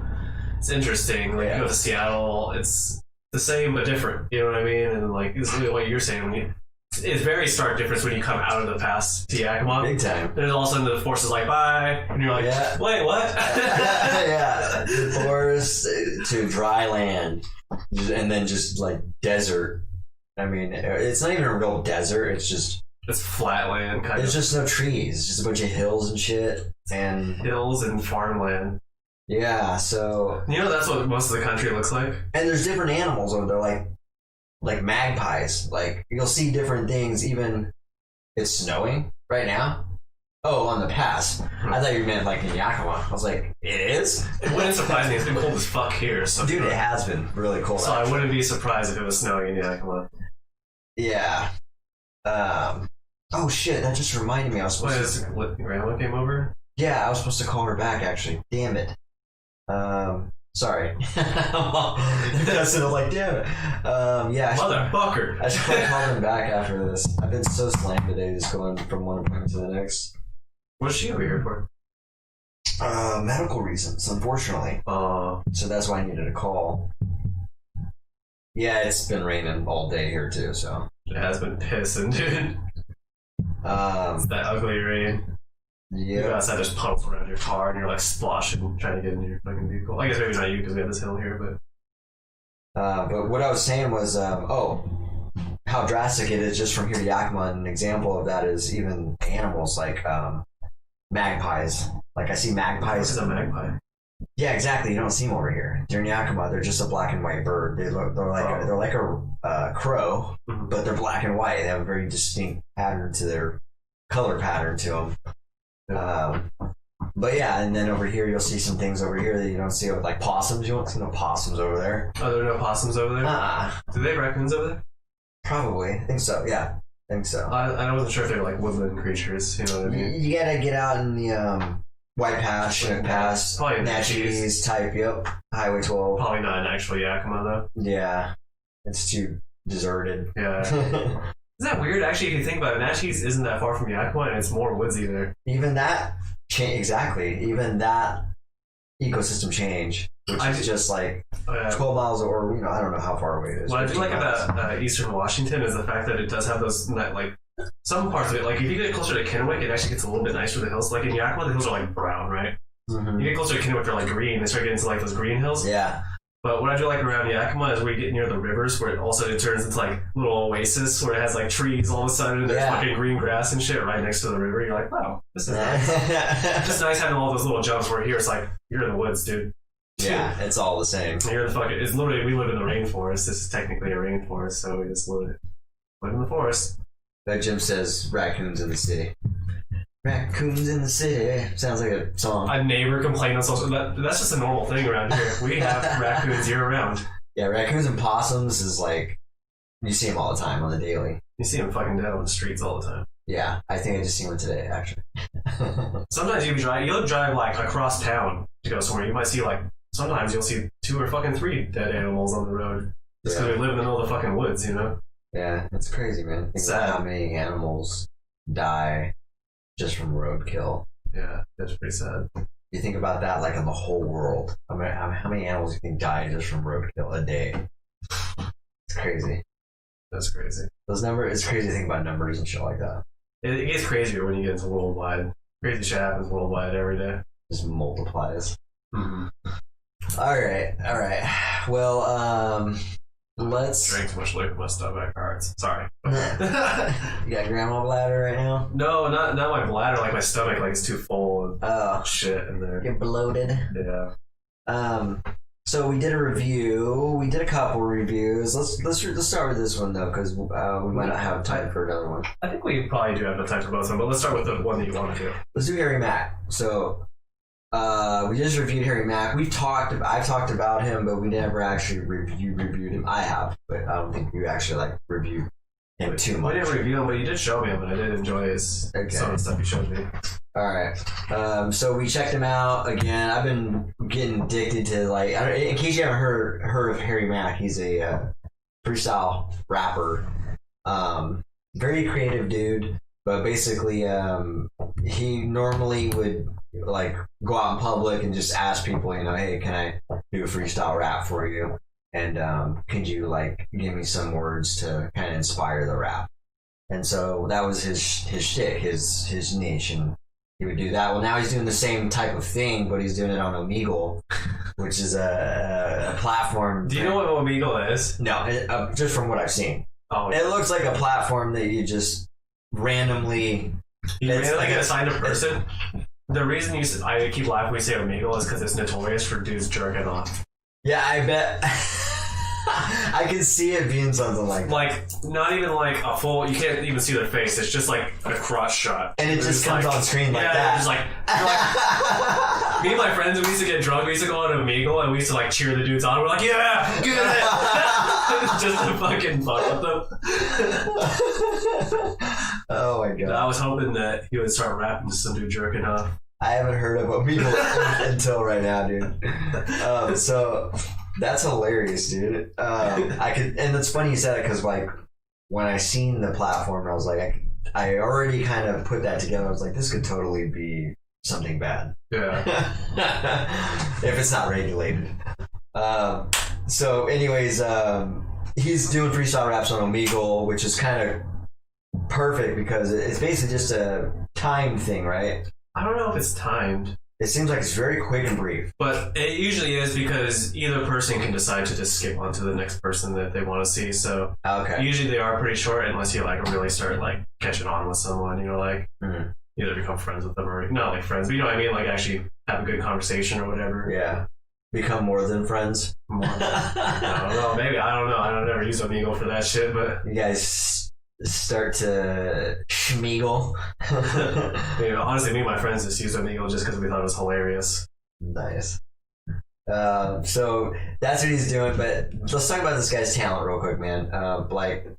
It's interesting. Like you go to Seattle, it's the same but different. You know what I mean? And like it's really what you're saying. It's very stark difference when you come out of the pass to Yakima. Big time. And then all of a sudden the force is like, bye. And you're like, wait, what? Yeah. Forest to dry land. And then just like desert. I mean, it's not even a real desert. It's just... It's flat land, kind There's of. just no trees. Just a bunch of hills and shit. And... Hills and farmland. Yeah, so... You know that's what most of the country looks like? And there's different animals over there, like magpies. Like, you'll see different things even... It's snowing right now? Oh, on the pass. I thought you meant like in Yakima. I was like, it is? It wouldn't surprise me. It's been cold as fuck here. So Dude, it has been really cold. So I wouldn't be surprised if it was snowing in Yakima. Yeah. Oh shit, that just reminded me I was supposed to... What, Grandma came over? Yeah, I was supposed to call her back actually. Damn it. Sorry. I was like, damn it. Yeah. Motherfucker. I should probably call them back after this. I've been so slammed today, just going from one appointment to the next. What's she over here for? Medical reasons, unfortunately. So that's why I needed a call. Yeah, it's been raining all day here too, so. It has been pissing, dude. It's that ugly rain. You go Yeah. outside, there's puddles around your car, and you're like splashing, trying to get into your fucking vehicle. I guess maybe not you, because we have this hill here, but... But what I was saying was, how drastic it is just from here to Yakima. An example of that is even animals like magpies. Like I see magpies. This is a magpie. Yeah, exactly. You don't see them over here. During Yakima, they're just a black and white bird. They're like a crow, Mhm. but they're black and white. They have a very distinct pattern to their color pattern to them. But yeah, and then over here you'll see some things over here that you don't see with like possums. You won't see no possums over there. Oh, there are no possums over there? Do they have raccoons over there? Probably. I think so. Yeah, I think so. I wasn't sure if they were like woodland creatures, you know what I mean? You gotta get out in the White Pass, Chinook Pass, Probably Natchez type. Yep, Highway 12. Probably not an actual Yakima, though. Yeah, it's too deserted. Yeah. Isn't that weird? Actually, if you think about it, Natchez isn't that far from Yakima, and it's more woodsy there. Even that exactly. Even that ecosystem change, which is just like 12 miles, or I don't know how far away it is. What I do 15 like miles. about Eastern Washington is the fact that it does have those like some parts of it. Like if you get closer to Kennewick, it actually gets a little bit nicer. The hills, like in Yakima, the hills are like brown, right? Mhm. You get closer to Kennewick, they're like green. They start getting into like those green hills. Yeah. But what I do like around Yakima is where you get near the rivers, where it turns into like little oasis, where it has like trees all of a sudden, and there's fucking green grass and shit right next to the river. You're like, wow, this is nice. It's just nice having all those little jumps. Where here it's like you're in the woods, dude. Yeah, it's all the same. You're in the fucking. It's literally we live in the rainforest. This is technically a rainforest, so we just live in the forest. That Jim says raccoons in the city. Raccoons in the city. Sounds like a song. A neighbor complained on social. That's just a normal thing around here. We have raccoons year round. Yeah, raccoons and possums is like, you see them all the time on the daily. You see them fucking dead on the streets all the time. Yeah, I think I just seen one today, actually. Sometimes you'll drive like across town to go somewhere. You might see like, sometimes you'll see 2 or fucking 3 dead animals on the road. Just because we live in the middle of the fucking woods, you know? Yeah, it's crazy, man. Think about how many animals die just from roadkill. Yeah, that's pretty sad. You think about that, like in the whole world. I mean, how many animals you think die just from roadkill a day? It's crazy. That's crazy. Those numbers, it's crazy to think about numbers and shit like that. It gets crazier when you get into worldwide. Crazy shit happens worldwide every day. Just multiplies. Mm-hmm. All right. Well, let's. Drank too much liquor, my stomach hurts. Sorry. You got grandma bladder right now? No, not my bladder. Like my stomach, like it's too full of shit in there. You're bloated. Yeah. So we did a review. We did a couple reviews. Let's start with this one though, because we might not have time for another one. I think we probably do have enough time for both of them, but let's start with the one that you want to do. Let's do Harry Mack. So we just reviewed Harry Mack. I've talked about him, but we never actually reviewed him. I have, but I don't think you actually like reviewed him too much. We didn't review him, but you did show me him, and I did enjoy some of the stuff you showed me. All right. So we checked him out again. I've been getting addicted to in case you haven't heard of Harry Mack, he's a freestyle rapper. Very creative dude, but basically he normally would go out in public and just ask people, hey, can I do a freestyle rap for you? And could you give me some words to kind of inspire the rap? And so that was his shtick, his niche, and he would do that. Well, now he's doing the same type of thing, but he's doing it on Omegle, which is a platform. Do you know what Omegle is? No, just from what I've seen. Oh, it looks like a platform that you just randomly. You randomly get assigned a person. The reason I keep laughing when we say Omegle is because it's notorious for dudes jerking off. Yeah, I bet. I can see it being something like that. Not even a full, you can't even see their face, it's just a crotch shot. And it just comes on screen like that. Just me and my friends, we used to get drunk, we used to go on Omegle, and we used to cheer the dudes on, we're like, yeah, get it! Just to fucking fuck with them. Oh my god. I was hoping that he would start rapping to some dude jerking off. I haven't heard of Omegle until right now, dude. So that's hilarious, dude. And it's funny you said it because when I seen the platform, I was like, I already kind of put that together. I was like, this could totally be something bad. Yeah. If it's not regulated. So anyways, he's doing freestyle raps on Omegle, which is kind of perfect because it's basically just a time thing, right? I don't know if it's timed. It seems like it's very quick and brief. But it usually is because either person can decide to just skip on to the next person that they want to see. So usually they are pretty short unless you really start catching on with someone, either become friends with them or not friends, but you know what I mean? Actually have a good conversation or whatever. Yeah. Become more than friends. I don't know. Maybe. I don't know. I don't ever use Omegle for that shit, but you guys start to schmeagle. Honestly, me and my friends just used Omegle just because we thought it was hilarious. Nice. So that's what he's doing, but let's talk about this guy's talent real quick, man.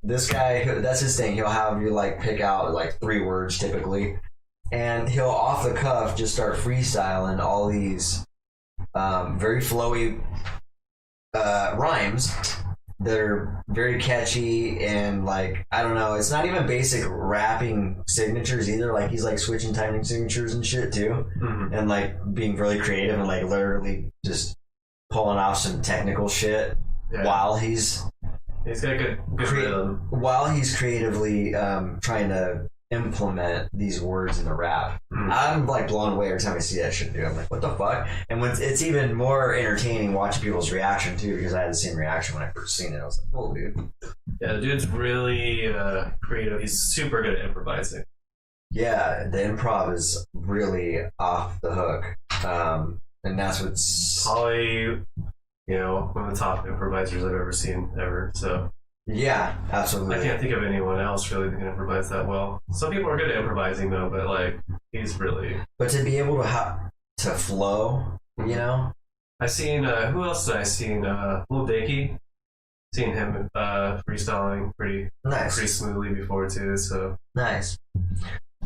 This guy, that's his thing. He'll have you pick out 3 words typically, and he'll off the cuff just start freestyling all these very flowy rhymes that are very catchy and I don't know, it's not even basic rapping signatures either. He's switching timing signatures and shit too, and being really creative and literally just pulling off some technical shit while he's got good rhythm. While he's creatively trying to implement these words in the rap. I'm blown away every time I see that shit, dude. I'm like, what the fuck? And when it's even more entertaining watching people's reaction too, because I had the same reaction when I first seen it. I was like, oh, dude. Yeah, the dude's really creative. He's super good at improvising. Yeah, the improv is really off the hook, and that's what's probably one of the top improvisers I've ever seen ever. So. Yeah, absolutely. I can't think of anyone else really that can improvise that well. Some people are good at improvising though, but he's really. But to be able to flow, I've seen who else did I seen? Lil Dicky. Seen him freestyling pretty smoothly before too. So nice.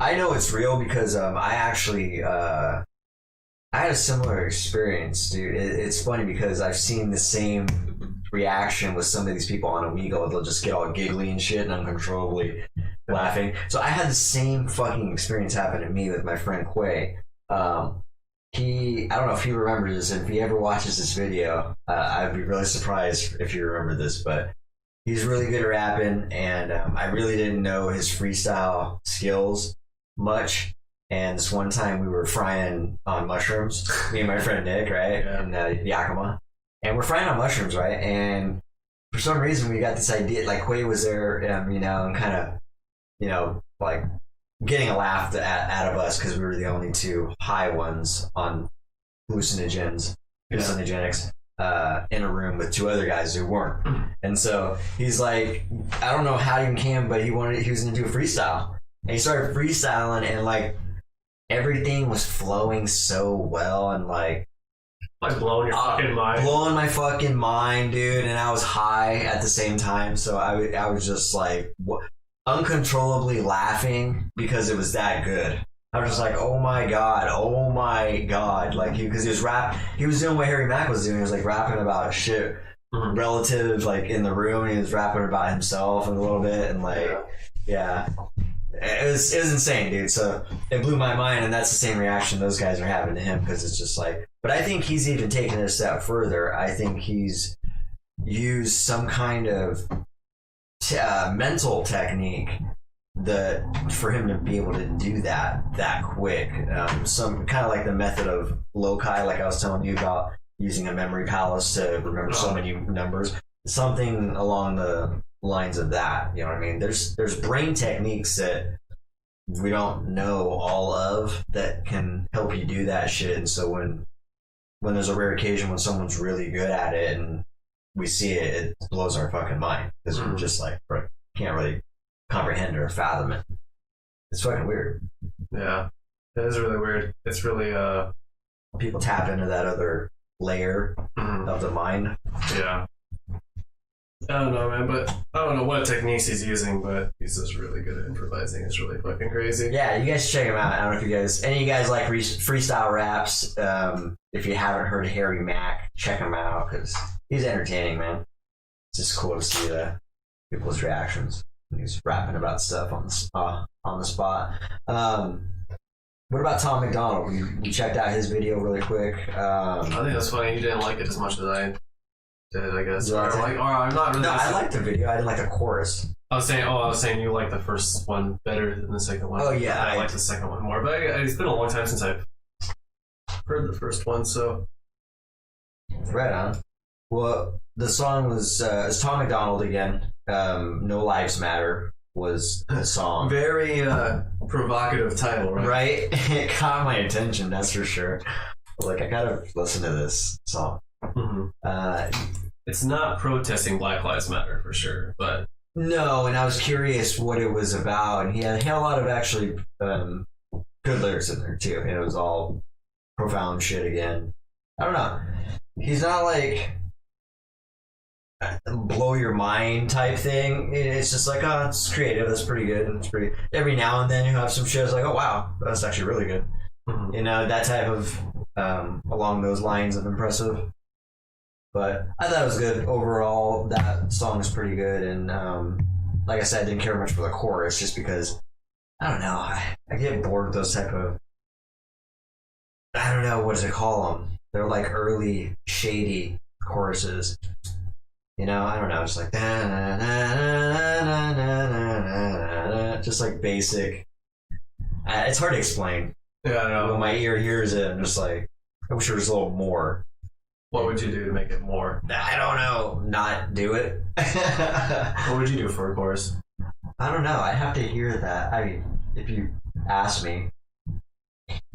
I know it's real because I actually I had a similar experience, dude. It's funny because I've seen the same reaction with some of these people on Omegle. They'll just get all giggly and shit and uncontrollably laughing. So I had the same fucking experience happen to me with my friend Quay. I don't know if he remembers this, and if he ever watches this video, I'd be really surprised if you remember this, but he's really good at rapping, and I really didn't know his freestyle skills much. And this one time we were frying on mushrooms, me and my friend Nick, right, in Yakima, and we're frying on mushrooms, right, and for some reason we got this idea, like Quay was there, you know, and kind of, you know, like getting a laugh out of us because we were the only two high ones on hallucinogens, hallucinogenics, in a room with two other guys who weren't. And so he's like, I don't know how he came, but he was gonna do a freestyle, and he started freestyling, and like everything was flowing so well, and like blowing your fucking mind. Blowing my fucking mind, dude. And I was high at the same time, so I was just like uncontrollably laughing because it was that good. I was just like, oh my god, like because he was doing what Harry Mack was doing. He was like rapping about shit relative, like in the room. And he was rapping about himself a little bit, and like yeah. It was insane, dude. So it blew my mind, and that's the same reaction those guys are having to him, because it's just like. But I think he's even taken it a step further. I think he's used some kind of mental technique that for him to be able to do that quick. Some kind of like the method of Lokai, like I was telling you about, using a memory palace to remember so many numbers. Something along the lines of that, you know what I mean? There's brain techniques that we don't know all of that can help you do that shit. And so when there's a rare occasion when someone's really good at it and we see it, it blows our fucking mind, because we're just like, can't really comprehend or fathom it. It's fucking weird. Yeah, it is really weird. It's really people tap into that other layer of the mind. Yeah. I don't know, man, but I don't know what techniques he's using, but he's just really good at improvising. It's really fucking crazy. Yeah, you guys check him out. I don't know if any of you guys like freestyle raps. If you haven't heard Harry Mack, check him out, because he's entertaining, man. It's just cool to see people's reactions. He's rapping about stuff on the spot. What about Tom McDonald? You checked out his video really quick. I think that's funny. You didn't like it as much as I did, I guess. I'm not really. No, I liked the video. I didn't like the chorus. I was saying you like the first one better than the second one. Oh yeah, I like the second one more. But it's been a long time since I've heard the first one, so. Right on. Well, the song was it's Tom McDonald again. No Lives Matter was the song. Very provocative title, right? Right? It caught my attention, that's for sure. Like, I gotta listen to this song. It's not protesting Black Lives Matter for sure, but no. And I was curious what it was about, and he had a lot of actually good lyrics in there too, and it was all profound shit again. I don't know. He's not like blow your mind type thing. It's just like, oh, it's creative. That's pretty good. It's pretty. Every now and then you have some shows like, oh wow, that's actually really good. You know, that type of along those lines of impressive. But I thought it was good overall. That song is pretty good, and like I said, I didn't care much for the chorus just because I don't know. I get bored with those type of. I don't know what to call them. They're like early shady choruses. You know, I don't know. It's like just like basic. It's hard to explain. Yeah, I know. When my ear hears it, I'm just like, I wish there was a little more. What would you do to make it more? I don't know. Not do it. What would you do for a chorus? I don't know. I'd have to hear that. I mean, if you ask me,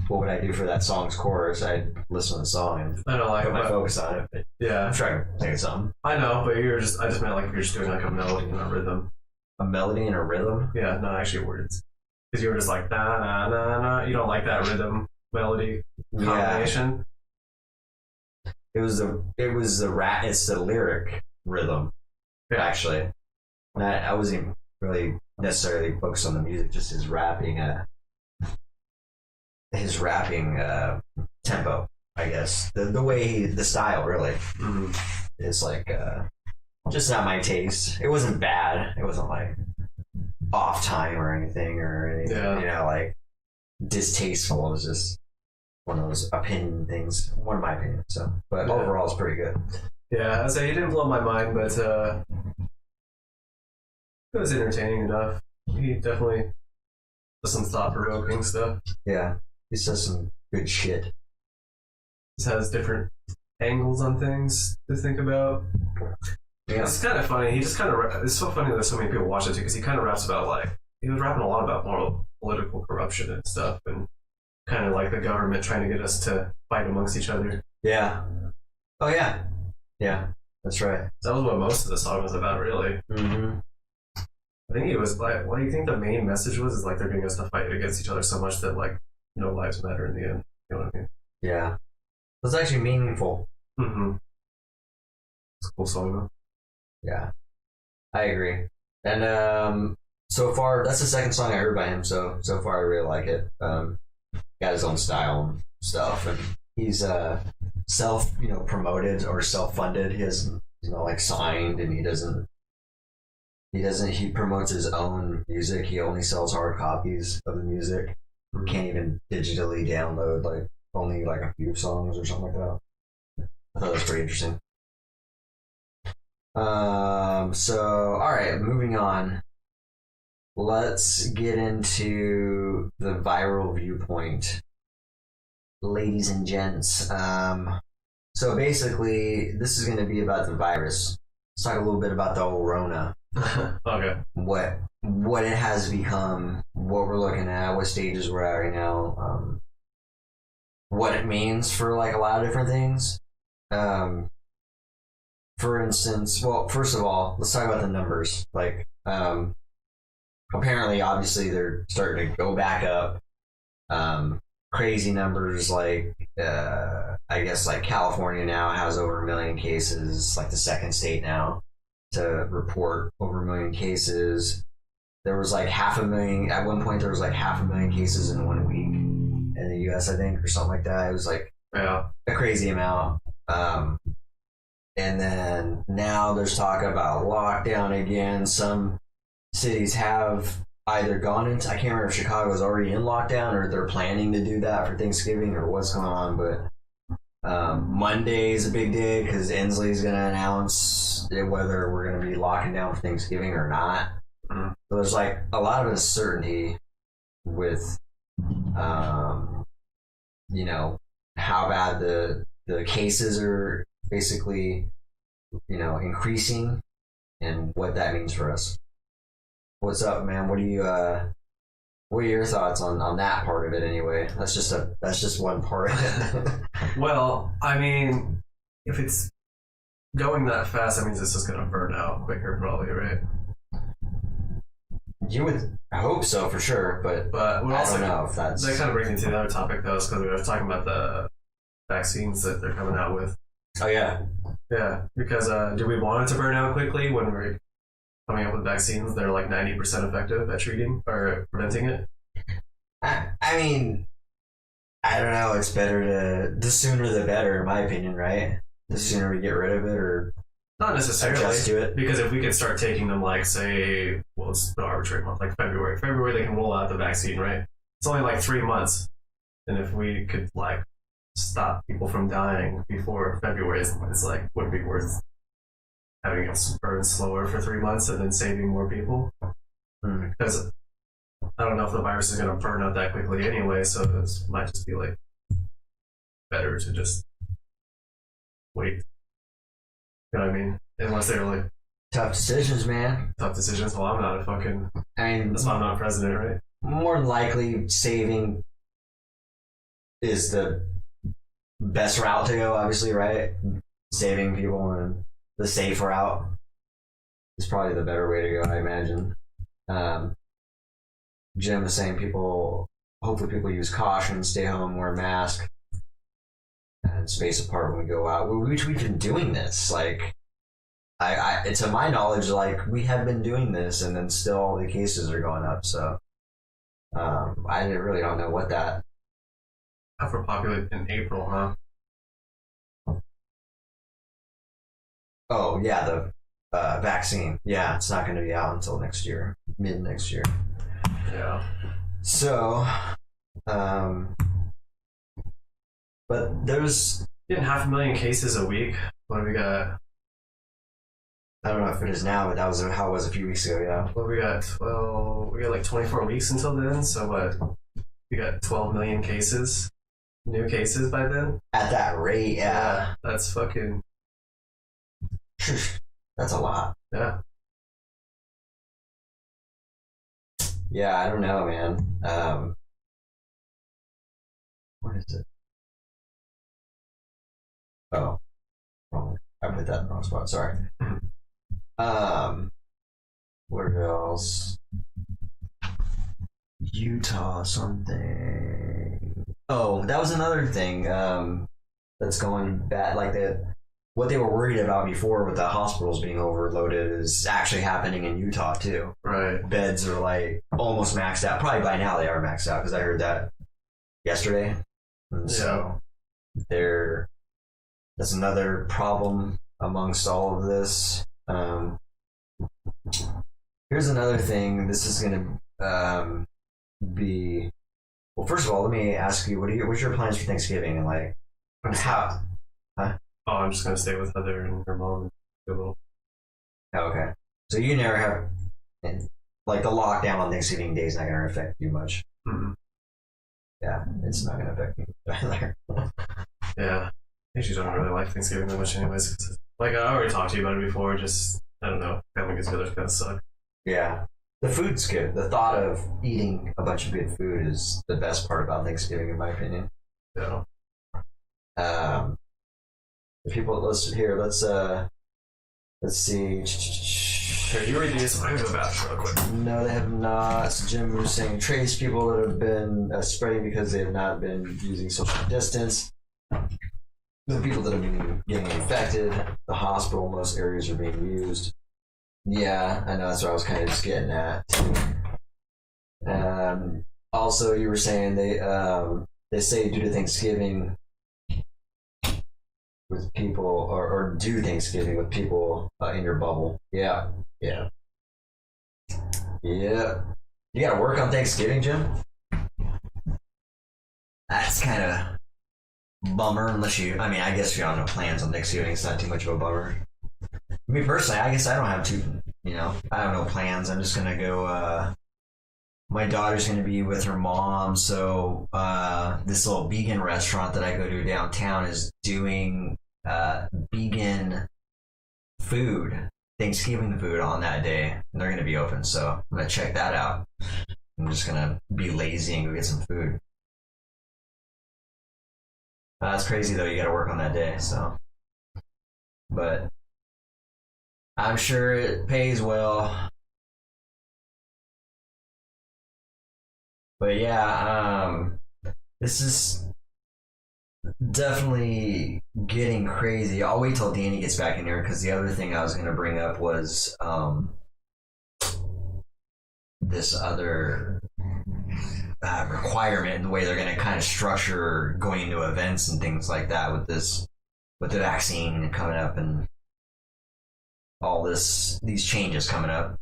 what would I do for that song's chorus? I'd listen to the song and put my focus on it. But yeah, I'm trying to think of something. I know, but I just meant like if you're just doing like a melody and a rhythm. A melody and a rhythm? Yeah, not actually words. Because you were just like na na na na. You don't like that rhythm melody combination. Yeah. It's the lyric rhythm. Yeah. Actually, I wasn't really necessarily focused on the music, just his rapping. His rapping tempo, I guess. The way the style really is like just not my taste. It wasn't bad. It wasn't like off time or anything, you know, like distasteful. It was just one of those opinion things. One of my opinions. So, but overall, it's pretty good. Yeah, I say he didn't blow my mind, but It was entertaining enough. He definitely does some thought-provoking stuff. Yeah, he says some good shit. Just has different angles on things to think about. Yeah. It's kind of funny. He just kind of. It's so funny that so many people watch it too, because he kind of raps about like he was rapping a lot about more political corruption and stuff, and kind of like the government trying to get us to fight amongst each other. Yeah. Oh yeah. Yeah, that's right. That was what most of the song was about, really. Mm-hmm. I think it was like, what do you think the main message was? Is like they're getting us to fight against each other so much that like no lives matter in the end. You know what I mean? Yeah. It was actually meaningful. Mm-hmm. It's a cool song though. Yeah, I agree. And so far, that's the second song I heard by him. So far, I really like it. Got his own style and stuff, and he's self promoted or self funded. He hasn't like signed, and he doesn't. He promotes his own music. He only sells hard copies of the music. Mm-hmm. Can't even digitally download like only like a few songs or something like that. I thought that was pretty interesting. So all right, moving on. Let's get into the viral viewpoint, ladies and gents. So basically, this is going to be about the virus. Let's talk a little bit about the whole Rona. Okay. What it has become, what we're looking at, what stages we're at right now, what it means for like a lot of different things. For instance, well, first of all, let's talk about the numbers. Like, apparently, obviously, they're starting to go back up. Crazy numbers, like, I guess, like California now has over 1 million cases, like the second state now to report over 1 million cases. There was like 500,000, at one point, there was like 500,000 cases in 1 week in the US, I think, or something like that. It was like a crazy amount. And then now there's talk about lockdown again. Some cities have either gone into, I can't remember if Chicago is already in lockdown or they're planning to do that for Thanksgiving or what's going on. But Monday is a big day because Inslee is going to announce whether we're going to be locking down for Thanksgiving or not. Mm-hmm. So there's like a lot of uncertainty with, how bad the cases are basically, increasing and what that means for us. What's up, man? What are your thoughts on that part of it anyway? That's just one part of it. Well, I mean, if it's going that fast, that means it's just going to burn out quicker, probably, right? You would hope so, for sure, but we're I also, don't know if that's... That kind of brings me to the other topic, though, because we were talking about the vaccines that they're coming out with. Oh, yeah. Yeah, because do we want it to burn out quickly when we're coming up with vaccines that are like 90% effective at treating or preventing it? I mean, I don't know. It's better the sooner the better, in my opinion, right? The sooner we get rid of it or not necessarily adjust to it. Because if we could start taking them like, say, well, it's an arbitrary month, like February. February, they can roll out the vaccine, right? It's only like 3 months. And if we could like stop people from dying before February, it's like, would it be worth having it burn slower for 3 months and then saving more people? Because I don't know if the virus is going to burn out that quickly anyway, so it might just be like better to just wait. You know what I mean? Unless they're like tough decisions, man. Tough decisions. Well, I'm not a fucking. I mean, that's why I'm not president, right? More than likely, saving is the best route to go. Obviously, right? Saving people and the safe route is probably the better way to go, I imagine. Jim is saying hopefully people use caution, stay home, wear a mask, and space apart when we go out. We've been doing this. Like, to my knowledge, like, we have been doing this, and then still the cases are going up. So, I really don't know what that. Overpopulated in April, huh? Oh yeah, the vaccine. Yeah, it's not going to be out until next year, mid next year. Yeah. So, but there's getting 500,000 cases a week. What do we got? I don't know if it is now, but that was how it was a few weeks ago. Yeah. Well, we got like 24 weeks until then. So what? We got 12 million cases, new cases by then. At that rate, yeah. That's fucking. That's a lot. Yeah. Yeah, I don't know, man. What is it? Oh, wrong. I put that in the wrong spot. Sorry. What else? Utah something. Oh, that was another thing. That's going bad. Like what they were worried about before with the hospitals being overloaded is actually happening in Utah too. Right. Beds are like almost maxed out. Probably by now they are maxed out because I heard that yesterday. And so that's another problem amongst all of this. Here's another thing. This is going to be. Well, first of all, let me ask you, what's your plans for Thanksgiving and like how? Huh? Oh, I'm just gonna stay with Heather and her mom. And Oh, okay. So you never have like the lockdown on Thanksgiving Day is not going to affect you much. mm-hmm. Yeah, it's not going to affect me either. Yeah, I usually don't really like Thanksgiving that much, anyways. Like I already talked to you about it before. Just I don't know, family gets together kind of suck. Yeah. The food's good. The thought of eating a bunch of good food is the best part about Thanksgiving, in my opinion. Yeah. Let's see. Here, you read these. I have a bathroom real quick. No, they have not. Jim was saying trace people that have been spreading because they have not been using social distance. The people that have been getting infected, the hospital, most areas are being used. Yeah, I know. That's what I was kind of just getting at too. Also, you were saying they say due to Thanksgiving with people, or do Thanksgiving with people in your bubble. Yeah. You got to work on Thanksgiving, Jim? That's kind of bummer, unless I guess if you don't have plans on Thanksgiving, it's not too much of a bummer. Me personally, I guess I don't have I have no plans. I'm just going to go, my daughter's going to be with her mom, so this little vegan restaurant that I go to downtown is doing vegan food, Thanksgiving food on that day, and they're going to be open, so I'm going to check that out. I'm just going to be lazy and go get some food. That's crazy, though. You got to work on that day, so. But I'm sure it pays well. But yeah, this is definitely getting crazy. I'll wait till Danny gets back in here because the other thing I was going to bring up was this other requirement, the way they're going to kind of structure going into events and things like that with the vaccine coming up and all these changes coming up.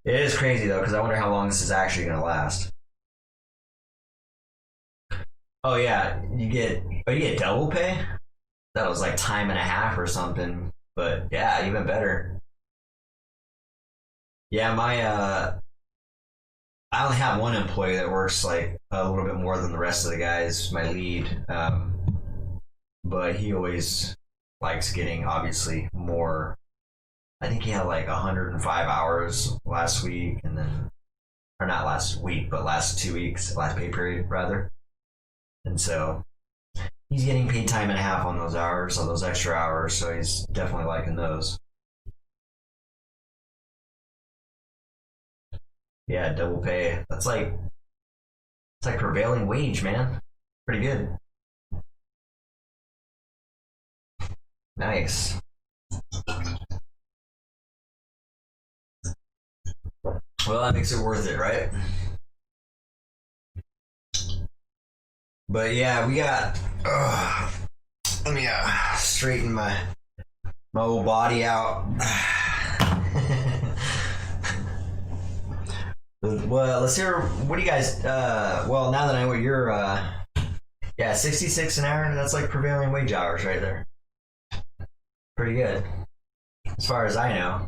It is crazy though, because I wonder how long this is actually going to last. Oh yeah, you get double pay? That was like time and a half or something. But yeah, even better. Yeah, I only have one employee that works like a little bit more than the rest of the guys, my lead. But he always likes getting obviously more. I think he had like 105 hours last week, and then, or not last week, but last 2 weeks, last pay period rather. And so he's getting paid time and a half on those hours, on those extra hours, so he's definitely liking those. Yeah, double pay. It's like prevailing wage, man. Pretty good. Nice. Well, that makes it worth it, right? But yeah, we got. Let me straighten my old body out. Well, let's hear. What do you guys? Well, now that I know what you're. Yeah, 66 an hour. That's like prevailing wage hours right there. Pretty good. as far as I know.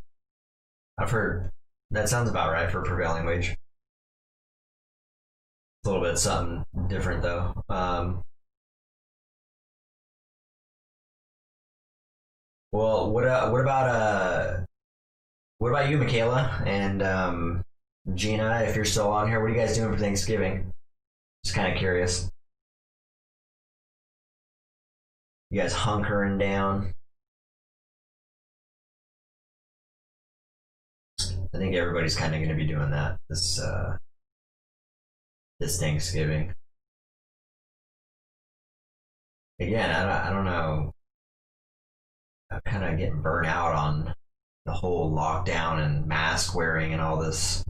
I've heard that sounds about right for prevailing wage. It's a little bit something different though. Well, what about you, Michaela, and Gina? If you're still on here, what are you guys doing for Thanksgiving? Just kind of curious. You guys hunkering down? I think everybody's kind of going to be doing that this Thanksgiving. Again, I don't know. I'm kind of getting burnt out on the whole lockdown and mask wearing and all this.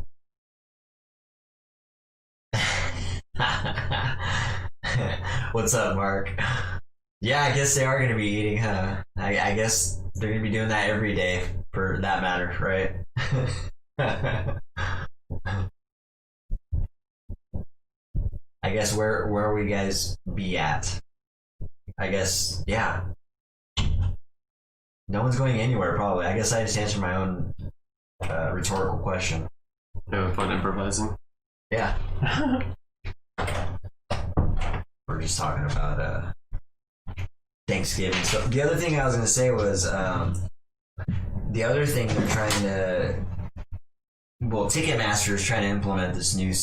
What's up, Mark? Yeah, I guess they are going to be eating, huh? I guess they're going to be doing that every day, for that matter, right? I guess where will you guys be at? I guess, yeah. No one's going anywhere, probably. I guess I just answered my own rhetorical question. No fun improvising. Yeah. We're just talking about Thanksgiving. So the other thing I was going to say was the other thing they're trying to... Well, Ticketmaster is trying to implement this new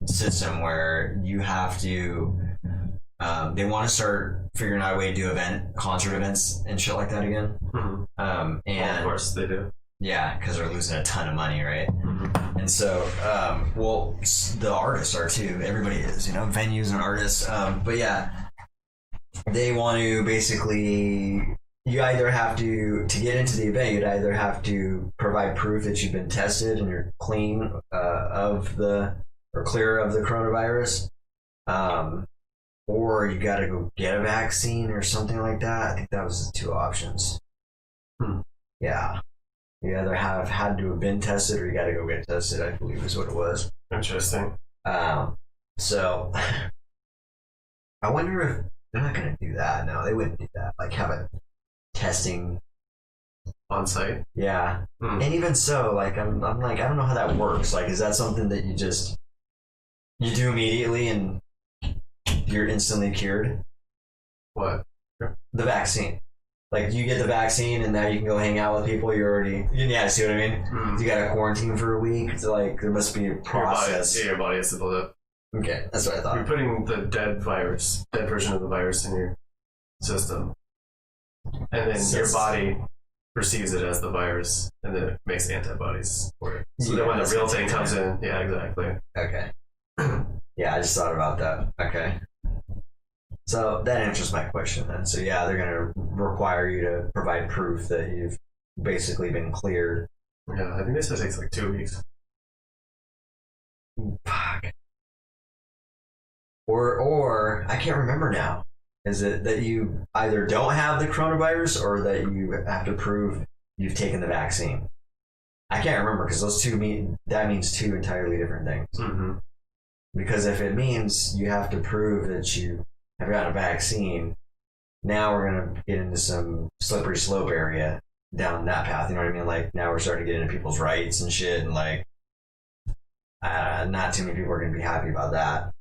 system where you have to... they want to start figuring out a way to do concert events and shit like that again. Mm-hmm. And well, of course they do. Yeah, because they're losing a ton of money, right? Mm-hmm. And so, well, the artists are too. Everybody is, venues and artists. But yeah, they want to basically, you either have to get into the event, you'd either have to provide proof that you've been tested and you're clean or clear of the coronavirus. Or you got to go get a vaccine or something like that. I think that was the two options. Yeah. You either had to have been tested or you got to go get tested, I believe is what it was. Interesting. So I wonder if they're not going to do that. No, they wouldn't do that. Like have a testing on site. Yeah. And even so, like I'm like, I don't know how that works. Like, is that something that you do immediately and you're instantly cured? What? The vaccine. Like, you get the vaccine and now you can go hang out with people. You're already... Yeah, see what I mean? Mm. You got to quarantine for a week. So, like, there must be a process. Your body has to build up. Okay, that's what I thought. You're putting the dead version of the virus in your system. And then your body perceives it as the virus, and then it makes antibodies for it. So then when the real thing comes in... Yeah, exactly. Okay. Yeah, I just thought about that. Okay. So that answers my question then. So yeah, they're going to require you to provide proof that you've basically been cleared. Yeah, I think this takes like 2 weeks. Fuck. Or I can't remember now. Is it that you either don't have the coronavirus or that you have to prove you've taken the vaccine? I can't remember because those two means two entirely different things. Mm-hmm. Because if it means you have to prove that you have gotten a vaccine, now we're going to get into some slippery slope area down that path. You know what I mean? Like, now we're starting to get into people's rights and shit, and like, not too many people are going to be happy about that.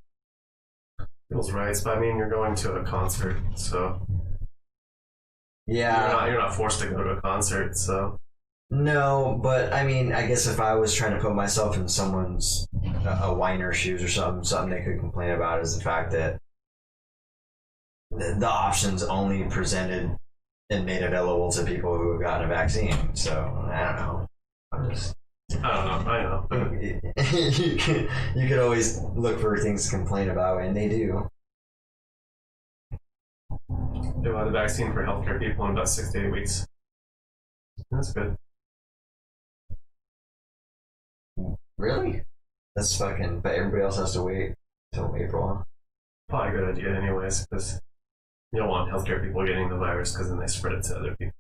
People's rights, but I mean, you're going to a concert, so yeah, you're not forced to go to a concert, so. No, but I mean, I guess if I was trying to put myself in someone's a whiner shoes or something they could complain about is the fact that the options only presented and made available to people who have gotten a vaccine. So I don't know. I know. You could always look for things to complain about, and they do. They want the vaccine for healthcare people in about 6 to 8 weeks. That's good. Really? That's fucking... But everybody else has to wait till April. Probably a good idea anyways, because you don't want healthcare people getting the virus because then they spread it to other people.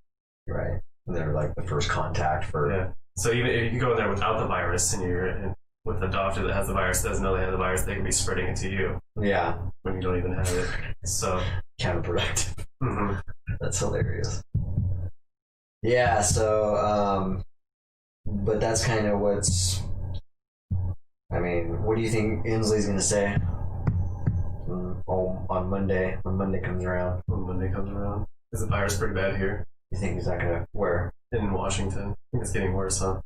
Right. And they're like the first contact for... Yeah. So even if you go in there without the virus and you're with a doctor that has the virus, doesn't know they have the virus, they can be spreading it to you. Yeah. When you don't even have it. So... Counterproductive. Mm-hmm. That's hilarious. Yeah, so but that's kind of what's. I mean, what do you think Inslee's gonna say? On Monday, when Monday comes around, When Monday comes around. Because the fire's pretty bad here you think he's not gonna where? in Washington. I think it's getting worse, huh?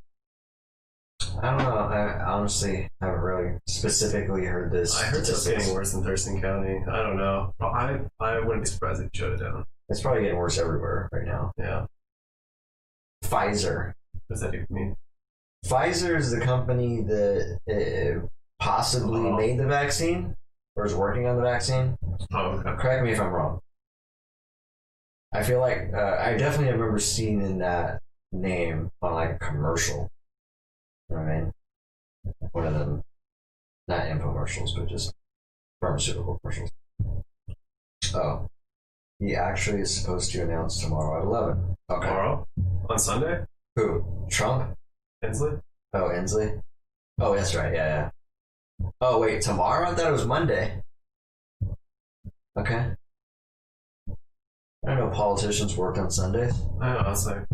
I don't know. I honestly haven't really specifically heard this. I heard it's statistics. getting worse in Thurston County. I don't know. I wouldn't be surprised if you shut it down. It's probably getting worse everywhere right now. Yeah. Pfizer. What does that even mean? Pfizer is the company that possibly made the vaccine or is working on the vaccine. Oh, okay. Correct me if I'm wrong. I feel like I definitely remember seeing that name on like a commercial. You know what I mean? One of them, not infomercials, but just pharmaceutical commercials. Oh, he actually is supposed to announce tomorrow at 11. Okay. Tomorrow? On Sunday? Who? Trump? Inslee? Oh, Inslee? Oh, that's right. Yeah, yeah. Oh, wait, tomorrow? I thought it was Monday. Okay. I don't know politicians work on Sundays. I know, it's like,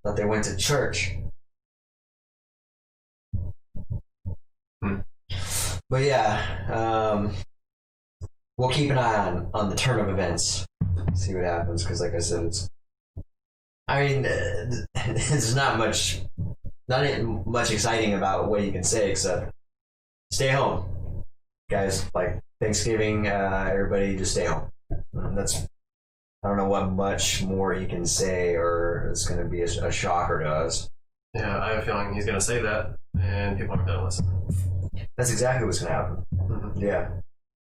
Thought they went to church. But yeah, we'll keep an eye on the turn of events. See what happens, because like I said, it's. I mean, there's not much exciting about what you can say except stay home, guys. Like Thanksgiving, everybody just stay home. That's. I don't know what much more he can say, or it's going to be a shocker to us. yeah, I have a feeling he's going to say that, and people aren't going to listen. That's exactly what's going to happen. Mm-hmm. Yeah,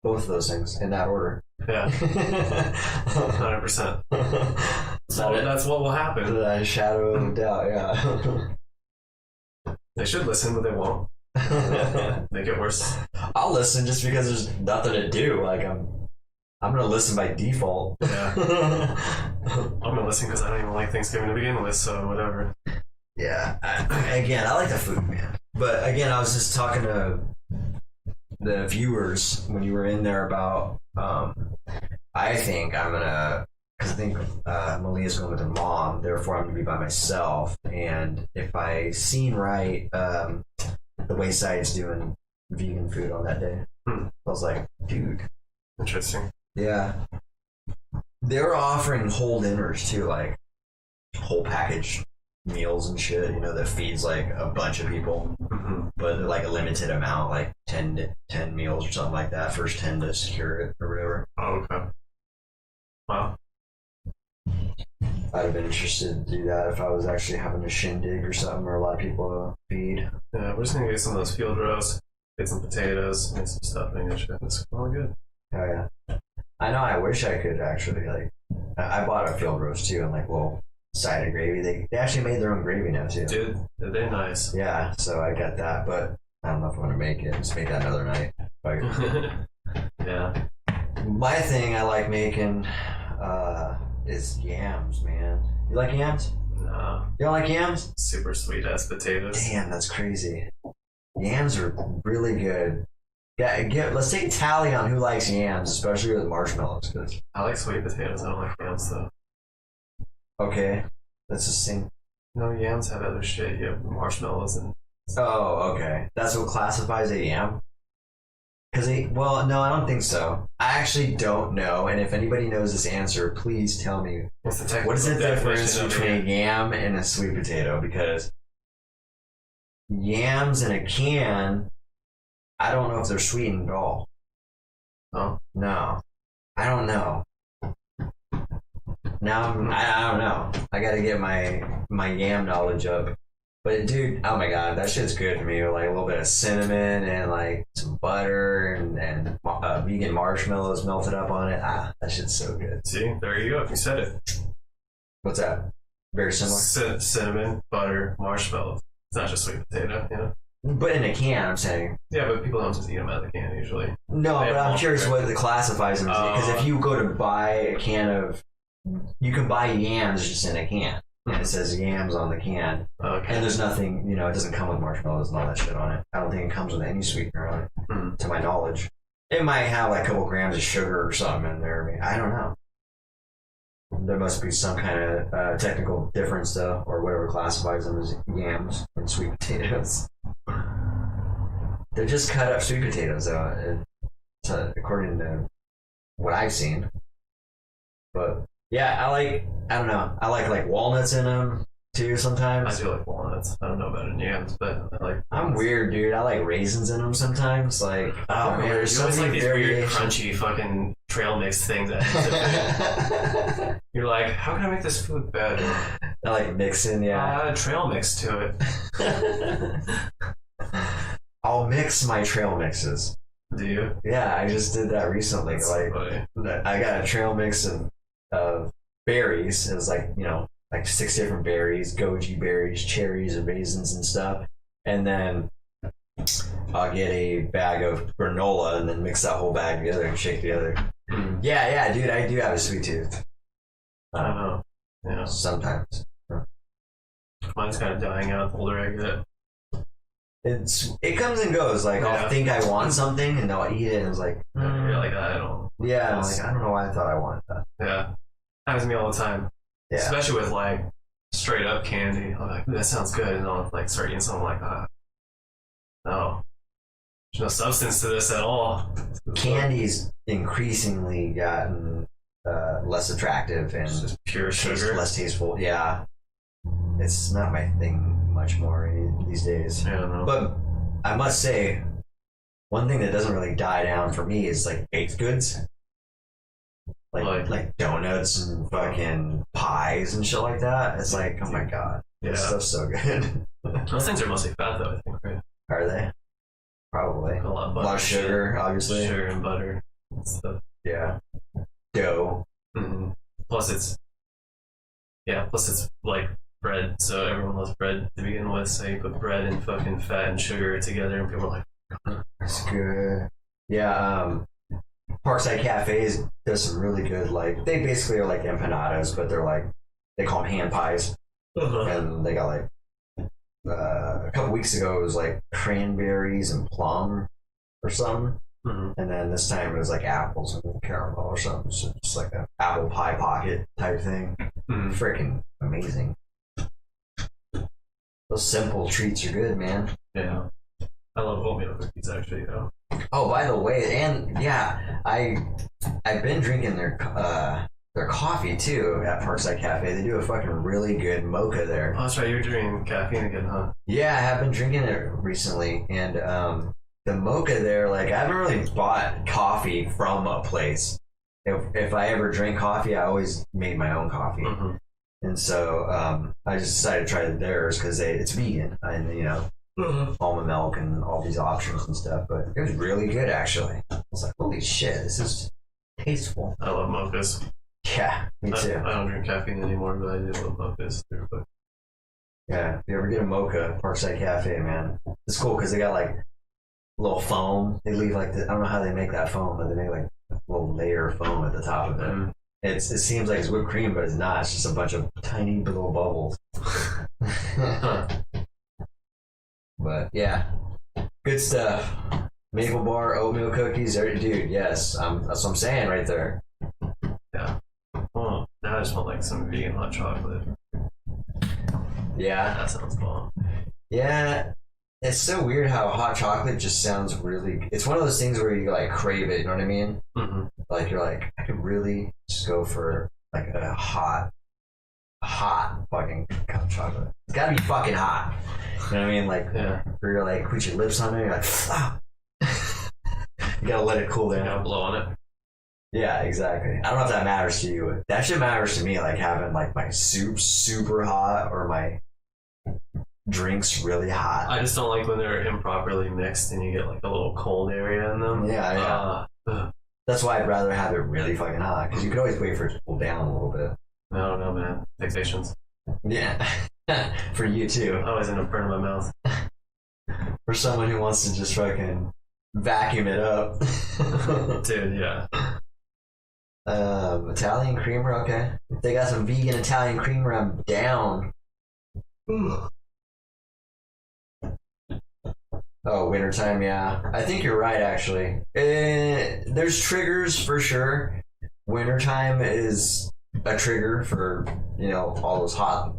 both of those things in that order. Yeah, 100%. That's what will happen. The shadow of doubt, yeah. They should listen, but they won't. Make it worse. I'll listen just because there's nothing to do. Like I'm gonna listen by default. Yeah. I'm going to listen because I don't even like Thanksgiving to begin with, so whatever. Yeah. I like the food, man. But again, I was just talking to the viewers when you were in there about. I think I'm gonna. Because I think Malia's going with her mom, therefore I'm going to be by myself. And if I seen right, the Wayside's doing vegan food on that day. I was like, dude. Interesting. Yeah. They were offering whole dinners too, like whole package meals and shit, you know, that feeds like a bunch of people. Mm-hmm. But like a limited amount, like 10 meals or something like that. First 10 to secure it or whatever. Oh, okay. Wow. I'd have been interested to do that if I was actually having a shindig or something where a lot of people feed. Yeah, we're just gonna get some of those field rows, get some potatoes, make some stuffing and shit. It's all good. Oh yeah. I know, I wish I could actually, like, I bought a field roast too and like little side of gravy. They actually made their own gravy now too. Dude, they're nice. Yeah, so I got that, but I don't know if I'm gonna make it. Just make that another night. Yeah. My thing I like making is yams, man. You like yams? No. You don't like yams? Super sweet ass potatoes. Damn, that's crazy. Yams are really good. Yeah, let's take a tally on who likes yams, especially with marshmallows. Cause, I like sweet potatoes. I don't like yams though. okay, that's the same. No, yams have other shit. You have marshmallows and. Oh, okay. That's what classifies a yam? Well, no, I don't think so. I actually don't know, and if anybody knows this answer, please tell me. What's the What is the difference definition of between a a yam and a sweet potato? Because yams in a can, I don't know if they're sweetened at all. Oh. No. I don't know. Now I don't know. I gotta get my yam knowledge up. But dude, oh my god, that shit's good to me. With like a little bit of cinnamon and like some butter and vegan marshmallows melted up on it. That shit's so good. See, there you go. You said it. What's that? Very similar. Cinnamon, butter, marshmallows. It's not just sweet potato, you know? But in a can, I'm saying. Yeah, but people don't just eat them out of the can usually. No, They but have I'm curious multiple- what it classifies them as. Because if you go to buy a can of, you can buy yams just in a can, and it says yams on the can, Okay. and there's nothing, it doesn't come with marshmallows and all that shit on it. I don't think it comes with any sweetener on it, to my knowledge. It might have like a couple grams of sugar or something in there. I mean, I don't know. There must be some kind of technical difference, though, or whatever classifies them as yams and sweet potatoes. They're just cut up sweet potatoes, though, according to what I've seen. But yeah, I don't know. I like walnuts in them too sometimes. I do like walnuts. I don't know about yams, but I like. I'm weird, dude. I like raisins in them sometimes. Like, oh man, there's you so always many like these weird variations. crunchy fucking trail mix things that you're like, how can I make this food better? I like mixing, yeah. Add a trail mix to it. I'll mix my trail mixes. Do you? Yeah, I just did that recently. That's like, funny. I got a trail mix of berries. It was like, like 6 different berries, goji berries, cherries, and raisins and stuff. And then I'll get a bag of granola and then mix that whole bag together and shake together. Mm. Yeah, dude, I do have a sweet tooth. I don't know. Yeah. Sometimes. Mine's kind of dying out the older I get. It comes and goes. Like, Yeah. I'll think I want something and I'll eat it and it's like, You're like, I don't. yeah, I'm like, I don't know why I thought I wanted that. Yeah. Happens to me all the time. Yeah. Especially with like straight up candy. I'm like, that sounds good. And I'll like start eating something like, no. There's no substance to this at all. Candy's increasingly gotten less attractive and It's just pure sugar. less tasteful. Yeah. It's not my thing much more these days. Yeah, I don't know. But I must say, one thing that doesn't really die down for me is like baked goods. Like donuts and fucking pies and shit like that. It's like, oh my god, this Yeah. stuff's so good. Those things are mostly fat though, I think, right? Are they? Probably. A lot of A butter. lot of sugar, obviously. Sugar and butter and stuff. Yeah. Dough. Mm-hmm. Plus it's like bread, so everyone loves bread to begin with, so you put bread and fucking fat and sugar together and people are like, That's good. Yeah, Parkside Cafes does some really good, like, they basically are like empanadas, but they're like, they call them hand pies. And they got like, a couple weeks ago it was like cranberries and plum or something. Mm-hmm. And then this time it was like apples and caramel or something. So just like an apple pie pocket type thing. Mm-hmm. Freaking amazing. Those simple treats are good, man. Yeah. I love oatmeal cookies actually, though. Oh, by the way, and yeah, I've been drinking their coffee too at Parkside Cafe. They do a fucking really good mocha there. Oh, that's right, you're drinking caffeine again, huh? Yeah, I have been drinking it recently, and the mocha there, like, I haven't really bought coffee from a place. If I ever drink coffee, I always made my own coffee. Mm-hmm. And so I just decided to try theirs because it's vegan and, almond milk and all these options and stuff. But it was really good, actually. I was like, holy shit, this is tasteful. I love mochas. Yeah, me too. I don't drink caffeine anymore, but I do love mochas. Yeah, if you ever get a mocha, Parkside Cafe, man. It's cool because they got like a little foam. They leave like I don't know how they make that foam, but they make like a little layer of foam at the top of it. Mm-hmm. It seems like it's whipped cream, but it's not. It's just a bunch of tiny little bubbles. Huh. But yeah, good stuff. Maple bar, oatmeal cookies, dude. Yes, that's what I'm saying right there. Yeah. Well, now I just want like some vegan hot chocolate. Yeah, That sounds bomb. yeah. It's so weird how hot chocolate just sounds really. It's one of those things where you like crave it. You know what I mean? Mm-hmm. Like you're like, I could really just go for like a hot fucking cup of chocolate. It's gotta be fucking hot. You know what I mean? Like, Yeah. where you're like, put your lips on it, you're like, ah. You gotta let it cool You down. know, blow on it. Yeah, exactly. I don't know if that matters to you. That shit matters to me, like having like my soup super hot or my drinks really hot. I just don't like when they're improperly mixed and you get like a little cold area in them. Yeah. That's why I'd rather have it really fucking hot, because you could always wait for it to cool down a little bit. I don't know, man. Fixations. Yeah. For you too. I always end up burning my mouth. For someone who wants to just fucking vacuum it up. Dude, yeah. Italian creamer, okay. If they got some vegan Italian creamer, I'm down. Oh, wintertime, yeah. I think you're right, actually. There's triggers for sure. Wintertime is a trigger for, you know, all those hot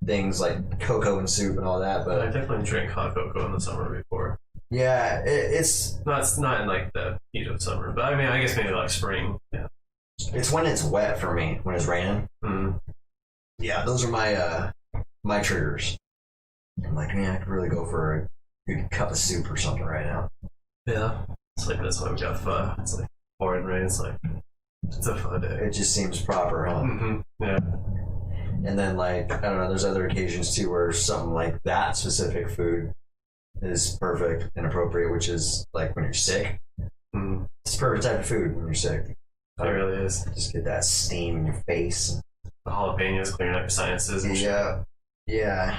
things like cocoa and soup and all that. I But definitely drank hot cocoa in the summer before. yeah, it's Not in like the heat of summer, but I mean, I guess maybe like spring. Yeah. when it's wet for me, when it's raining. Mm. Yeah, those are my my triggers. I'm like, man, I could really go for a good cup of soup or something right now. Yeah. It's like that's why we got pho. It's like pouring rain. It's like it's a fun day. It just seems proper, huh? Mm-hmm. Yeah. And then, like, I don't know, there's other occasions too where something like that specific food is perfect and appropriate, which is like when you're sick. Mm. It's the perfect type of food when you're sick. It really is. Just get that steam in your face. The jalapenos clearing up your sinuses and shit. Yeah.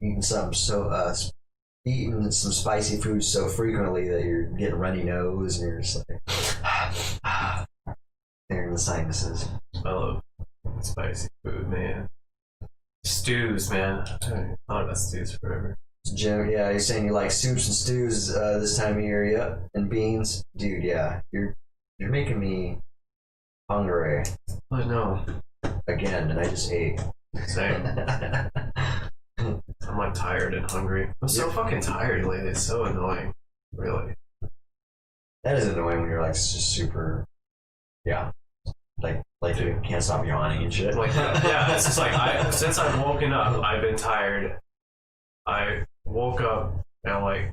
Eating eating some spicy food so frequently that you're getting runny nose and you're just like clearing the sinuses. I love spicy food, man. Stews, man. I haven't thought about stews forever. Jim, yeah, you're saying you like soups and stews this time of year, yep, and beans, dude. Yeah, you're making me hungry I know. again, and I just ate. Same. I'm like tired and hungry. I'm so fucking tired lately. It's so annoying. Really. That is annoying when you're like just super, yeah, like you can't stop yawning and shit. Like yeah, it's just like since I've woken up, I've been tired. I woke up at like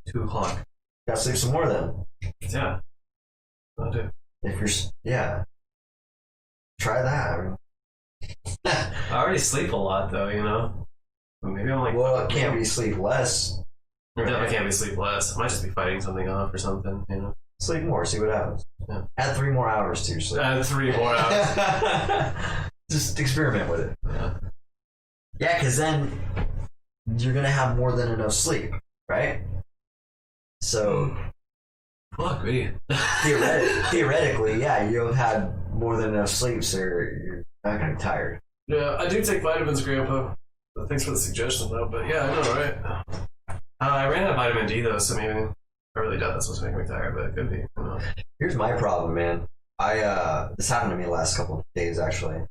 2:00. Gotta sleep some more then. Yeah. I do. If you're, yeah, try that. I mean, I already sleep a lot though, you know? Maybe I'm like well, it can't be sleep less. It definitely can't be sleep less. I might just be fighting something off or something, you know. Sleep more, see what happens. Yeah. Add 3 more hours to your sleep. Add 3 more hours. Just experiment with it. Yeah. Yeah, because then you're gonna have more than enough sleep, right? So Fuck me. theoretically, yeah, you'll have had more than enough sleep, so you're not gonna be tired. Yeah, I do take vitamins, Grandpa. Thanks for the suggestion, though. But yeah, I know, right? I ran out of vitamin D, though, so maybe I really doubt that's what's making me tired, but it could be. Who knows? Here's my problem, man. This happened to me the last couple of days, actually,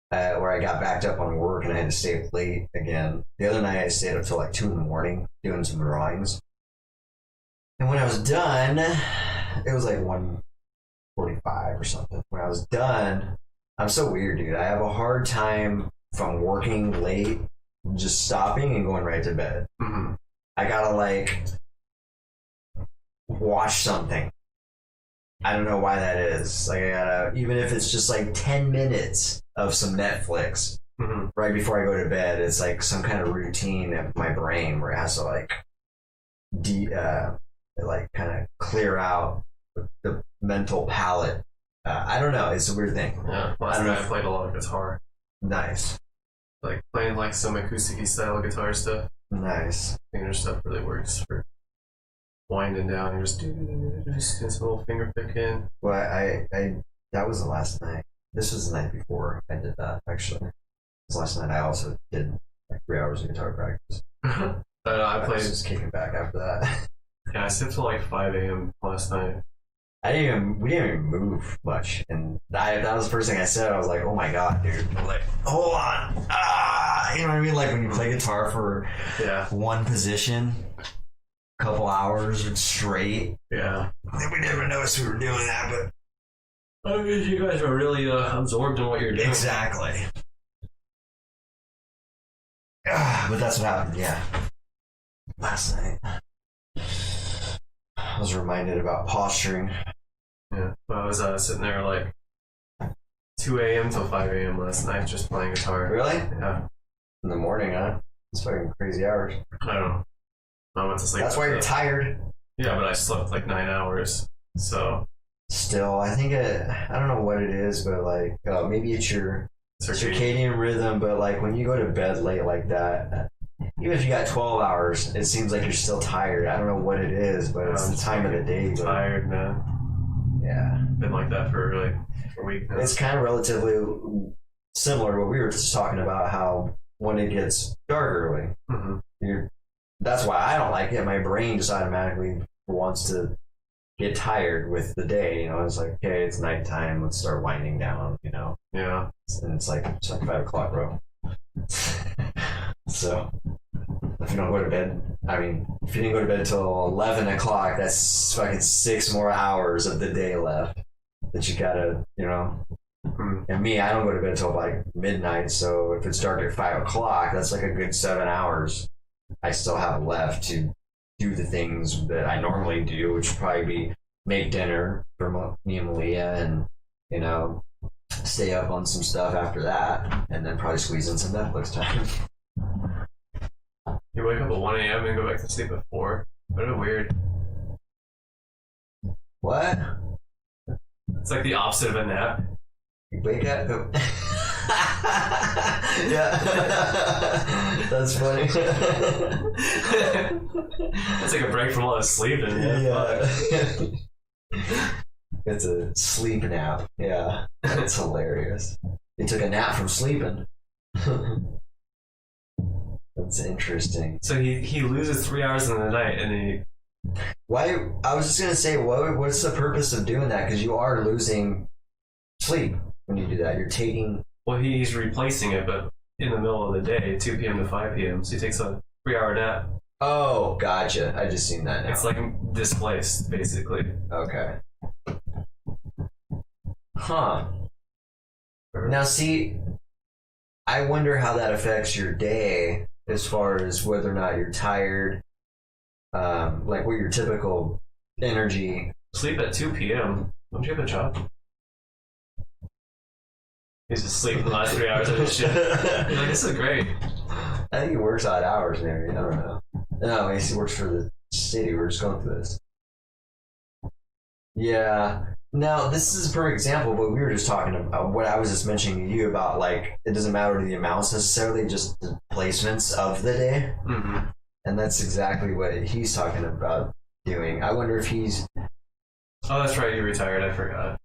where I got backed up on work and I had to stay up late again. The other night, I stayed up till like 2 in the morning doing some drawings. And when I was done, it was like 1:45 or something. When I was done, I'm so weird, dude. I have a hard time from working late, just stopping and going right to bed. Mm-hmm. I gotta like watch something. I don't know why that is. Like I gotta, even if it's just like 10 minutes of some Netflix Mm-hmm. right before I go to bed, it's like some kind of routine of my brain where it has to like like kind of clear out the mental palette. I don't know. It's a weird thing. Yeah, last night I played a lot of guitar. Nice. Like playing like some acoustic style guitar stuff. Nice. Finger stuff really works for winding down. You just do this little finger picking. Well, I that was the last night. This was the night before I did that, actually. This last night I also did like 3 hours of guitar practice. But I I played. was just kicking back after that. Yeah, I slept till like 5 a.m. last night. We didn't even move much, and that was the first thing I said. I was like, "Oh my god, dude!" I'm like, hold on, you know what I mean? Like when you play guitar for one position, a couple hours straight. Yeah. We never noticed we were doing that, but I mean, you guys are really absorbed in what you're doing. exactly. But that's what happened. Yeah, last night I was reminded about posturing. Yeah, I was sitting there like 2 a.m. till 5 a.m. last night just playing guitar. Really? Yeah. In the morning, huh? It's fucking crazy hours. I don't know. I went to sleep. That's why you're tired. Yeah, but I slept like 9 hours. So. Still, I think I don't know what it is, but like maybe it's your circadian rhythm. But like when you go to bed late like that, even if you got 12 hours, it seems like you're still tired. I don't know what it is, but it's the time of the day. But Tired, man. yeah, Been like that for like a week now. it's kind of relatively similar to what we were just talking about. How when it gets dark early, Mm-hmm. that's why I don't like it. My brain just automatically wants to get tired with the day. You know, it's like, okay, it's nighttime. Let's start winding down. You know. Yeah. And it's like 5 o'clock, bro. So if you don't go to bed, I mean, if you didn't go to bed till 11 o'clock, that's fucking 6 more hours of the day left that you gotta, you know. And me, I don't go to bed till like midnight, so if it's dark at 5 o'clock, that's like a good 7 hours I still have left to do the things that I normally do, which would probably be make dinner for me and Malia, and, you know, stay up on some stuff after that, and then probably squeeze in some Netflix time. You wake up at 1 a.m. and go back to sleep at 4. What a weird. What? It's like the opposite of a nap. You wake up. Yeah. That's funny. It's like a break from all the sleeping. Yeah. It's a sleep nap. Yeah. That's hilarious. You took a nap from sleeping. That's interesting. So he loses 3 hours in the night, and he. Why? I was just gonna say, what's the purpose of doing that? Because you are losing sleep when you do that. You're taking. Well, he's replacing it, but in the middle of the day, 2 p.m. to 5 p.m. So he takes a 3-hour nap. Oh, gotcha. I just seen that now. It's like displaced, basically. Okay. Huh. Now, see, I wonder how that affects your day as far as whether or not you're tired. Like what your typical energy. Sleep at 2 p.m. Don't you have a job? He's asleep the last 3 hours of his shift. He's like, this is great. I think he works odd hours, maybe. I don't know. No, he works for the city. We're just going through this. Yeah. Now, this is a perfect example, but we were just talking about what I was just mentioning to you about, like, it doesn't matter the amounts necessarily, just the placements of the day. Mm-hmm. And that's exactly what he's talking about doing. I wonder if he's... Oh, that's right. You retired. I forgot.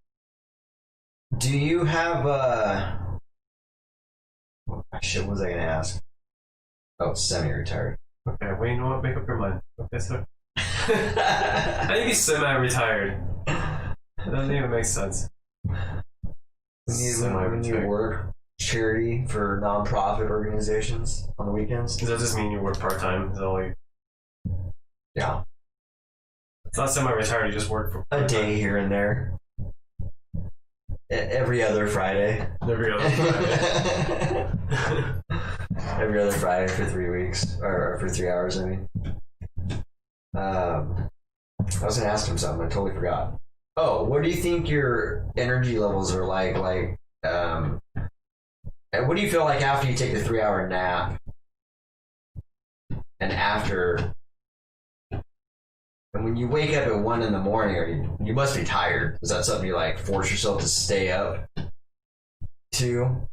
Do you have shit, what was I going to ask? Oh, semi-retired. Okay, well, you know what? Make up your mind. Okay, so... I think he's semi-retired. It doesn't even make sense. When you work charity for non-profit organizations on the weekends? Does that just mean you work part-time? Is that all you... Yeah. It's not semi-retired, you just work for... A day here and there. Every other Friday. Every other Friday. Every other Friday for 3 weeks. Or for 3 hours, I mean. I was going to ask him something, I totally forgot. Oh, what do you think your energy levels are like? Like, what do you feel like after you take the 3-hour nap? And after... And when you wake up at 1 in the morning, or you must be tired. Is that something you like force yourself to stay up to,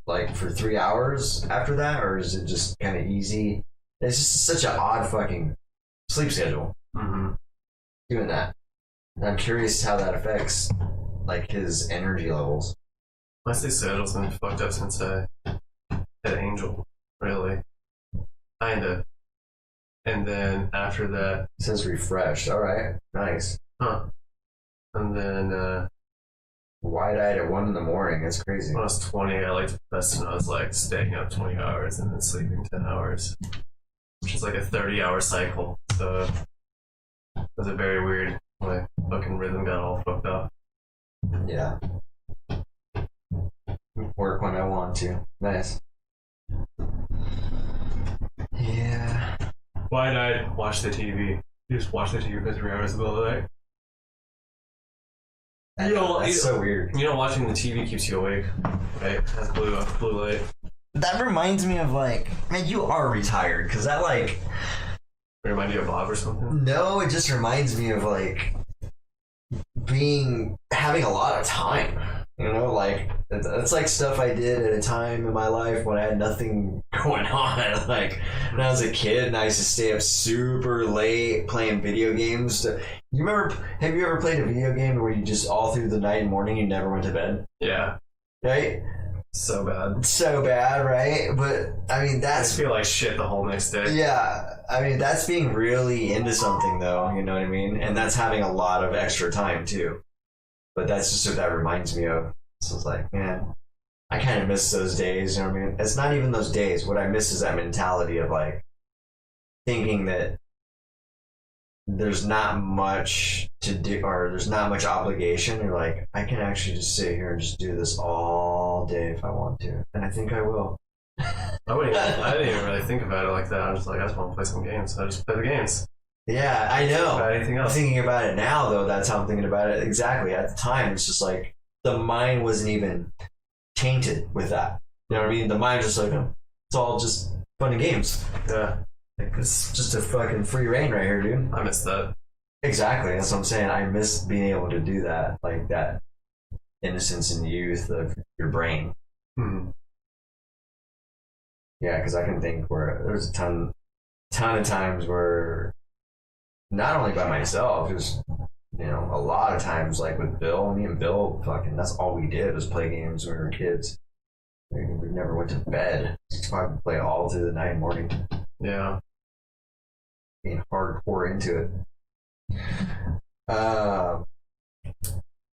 like for 3 hours after that, or is it just kind of easy? It's just such an odd fucking sleep schedule. Mm-hmm. Doing that, and I'm curious how that affects like his energy levels. My sleep schedule's been fucked up since I had Angel, really, kinda. And then after that... It says refreshed. All right. Nice. Huh. And then... wide-eyed at 1 in the morning. That's crazy. When I was 20, I liked best when I was like staying up 20 hours and then sleeping 10 hours. Which is like a 30-hour cycle. So it was a very weird... My fucking rhythm got all fucked up. Yeah. Work when I want to. Nice. Yeah. Wide-eyed, watch the TV. You just watch the TV for 3 hours in the middle of the night. That's so weird. You know, watching the TV keeps you awake, right? It has blue light. That reminds me of like, man, you are retired, because that like... Remind you of Bob or something? No, it just reminds me of like having a lot of time. You know, like it's like stuff I did at a time in my life when I had nothing going on. Like when I was a kid and I used to stay up super late playing video games. You remember? Have you ever played a video game where you just all through the night and morning you never went to bed? Yeah. Right? So bad. So bad, right? But I mean, I that's feel like shit the whole next day. yeah. I mean, that's being really into something, though. You know what I mean? And that's having a lot of extra time too. But that's just what that reminds me of. So it's like, man, I kind of miss those days. You know what I mean? It's not even those days. What I miss is that mentality of like thinking that there's not much to do or there's not much obligation. You're like, I can actually just sit here and just do this all day if I want to, and I think I will. I didn't even really think about it like that. I was just like, I just want to play some games. So I just play the games. Yeah, I know. About anything else. Thinking about it now, though, that's how I'm thinking about it. Exactly. At the time, it's just like the mind wasn't even tainted with that. You know what I mean? The mind just like, it's all just fun and games. Yeah. Like, it's just a fucking free reign right here, dude. I miss that. Exactly. That's what I'm saying. I miss being able to do that. Like that innocence and youth of your brain. Hmm. Yeah, because I can think where there's a ton of times where not only by myself, just a lot of times like with Bill, me and Bill, fucking that's all we did was play games when we were kids. We never went to bed. Probably play all through the night and morning. Yeah. Being hardcore into it.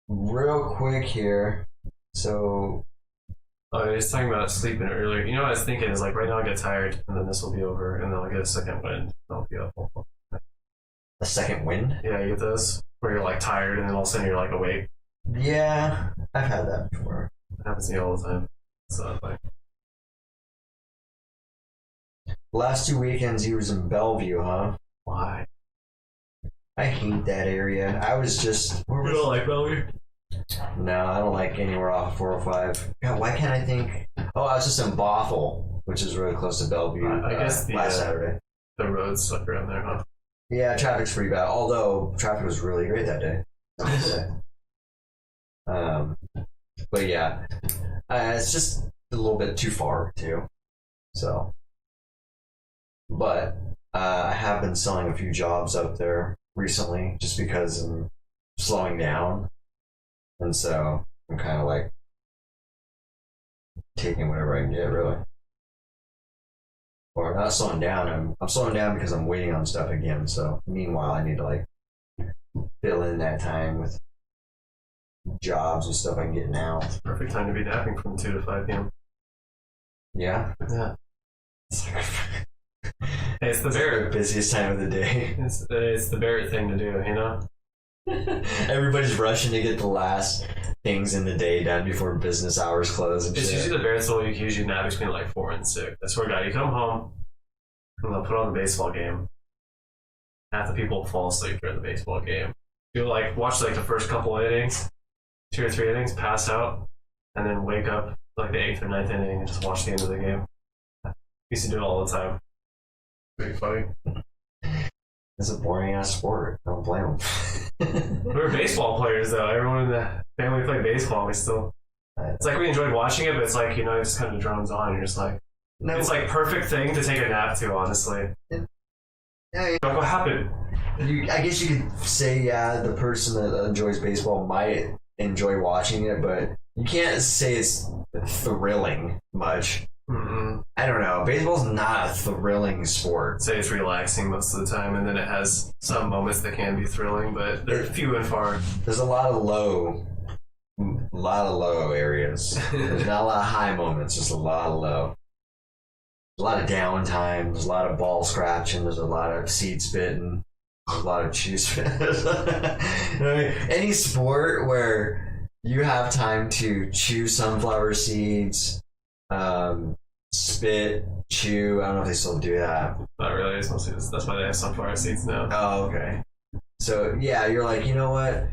Real quick here. So I was talking about sleeping earlier. You know what I was thinking is like right now I get tired and then this will be over and then I'll get a second wind and I'll be up. a second wind. Yeah, you get those where you're like tired and then all of a sudden you're like awake. Yeah, I've had that before. It happens to me all the time. So like Last 2 weekends he was in Bellevue, huh? why? I hate that area. I was just You don't like Bellevue? no, I don't like anywhere off 405. God, why can't I think? Oh, I was just in Bothell, which is really close to Bellevue. I guess last Saturday. The roads suck around there, huh? Yeah, traffic's pretty bad. Although traffic was really great that day. I have to say. But yeah, it's just a little bit too far too. So, but I have been selling a few jobs up there recently, just because I'm slowing down, and so I'm kind of like taking whatever I can get, really. Or not slowing down. I'm slowing down because I'm waiting on stuff again. So meanwhile, I need to like fill in that time with jobs and stuff I can get now. Perfect time to be napping from 2 to 5 p.m. Yeah. Yeah. Hey, it's the The Barrett. busiest time of the day. It's the Barrett thing to do, you know? Everybody's rushing to get the last things in the day done before business hours close and It's shit. usually the Barrett's rule. You can usually nap between like 4 and 6. I swear to God, you come home and they'll put on the baseball game. Half the people fall asleep during the baseball game. You'll like watch like the first couple innings, 2 or 3 innings, pass out, and then wake up like the 8th or 9th inning and just watch the end of the game. I used to do it all the time. Pretty funny. It's a boring ass sport. Don't blame them. We were baseball players though. Everyone in the family played baseball. We still. It's like we enjoyed watching it, but it's like, it just kind of drones on. You're just like, No, it's like perfect thing to take a nap to, honestly. yeah, Like, what happened? I guess you could say, yeah, the person that enjoys baseball might enjoy watching it, but you can't say it's thrilling much. Mm-mm. I don't know. Baseball's not a thrilling sport. Say it's relaxing most of the time, and then it has some moments that can be thrilling, but they're few and far. There's a lot of low areas. There's not a lot of high moments, just a lot of low. There's a lot of downtime. There's a lot of ball scratching. There's a lot of seed spitting. There's a lot of chew spitting. You know what I mean? Any sport where you have time to chew sunflower seeds, spit, chew. I don't know if they still do that. Not really. It's mostly that's why they have sunflower seeds now. Oh, okay. So yeah, you're like, you know what?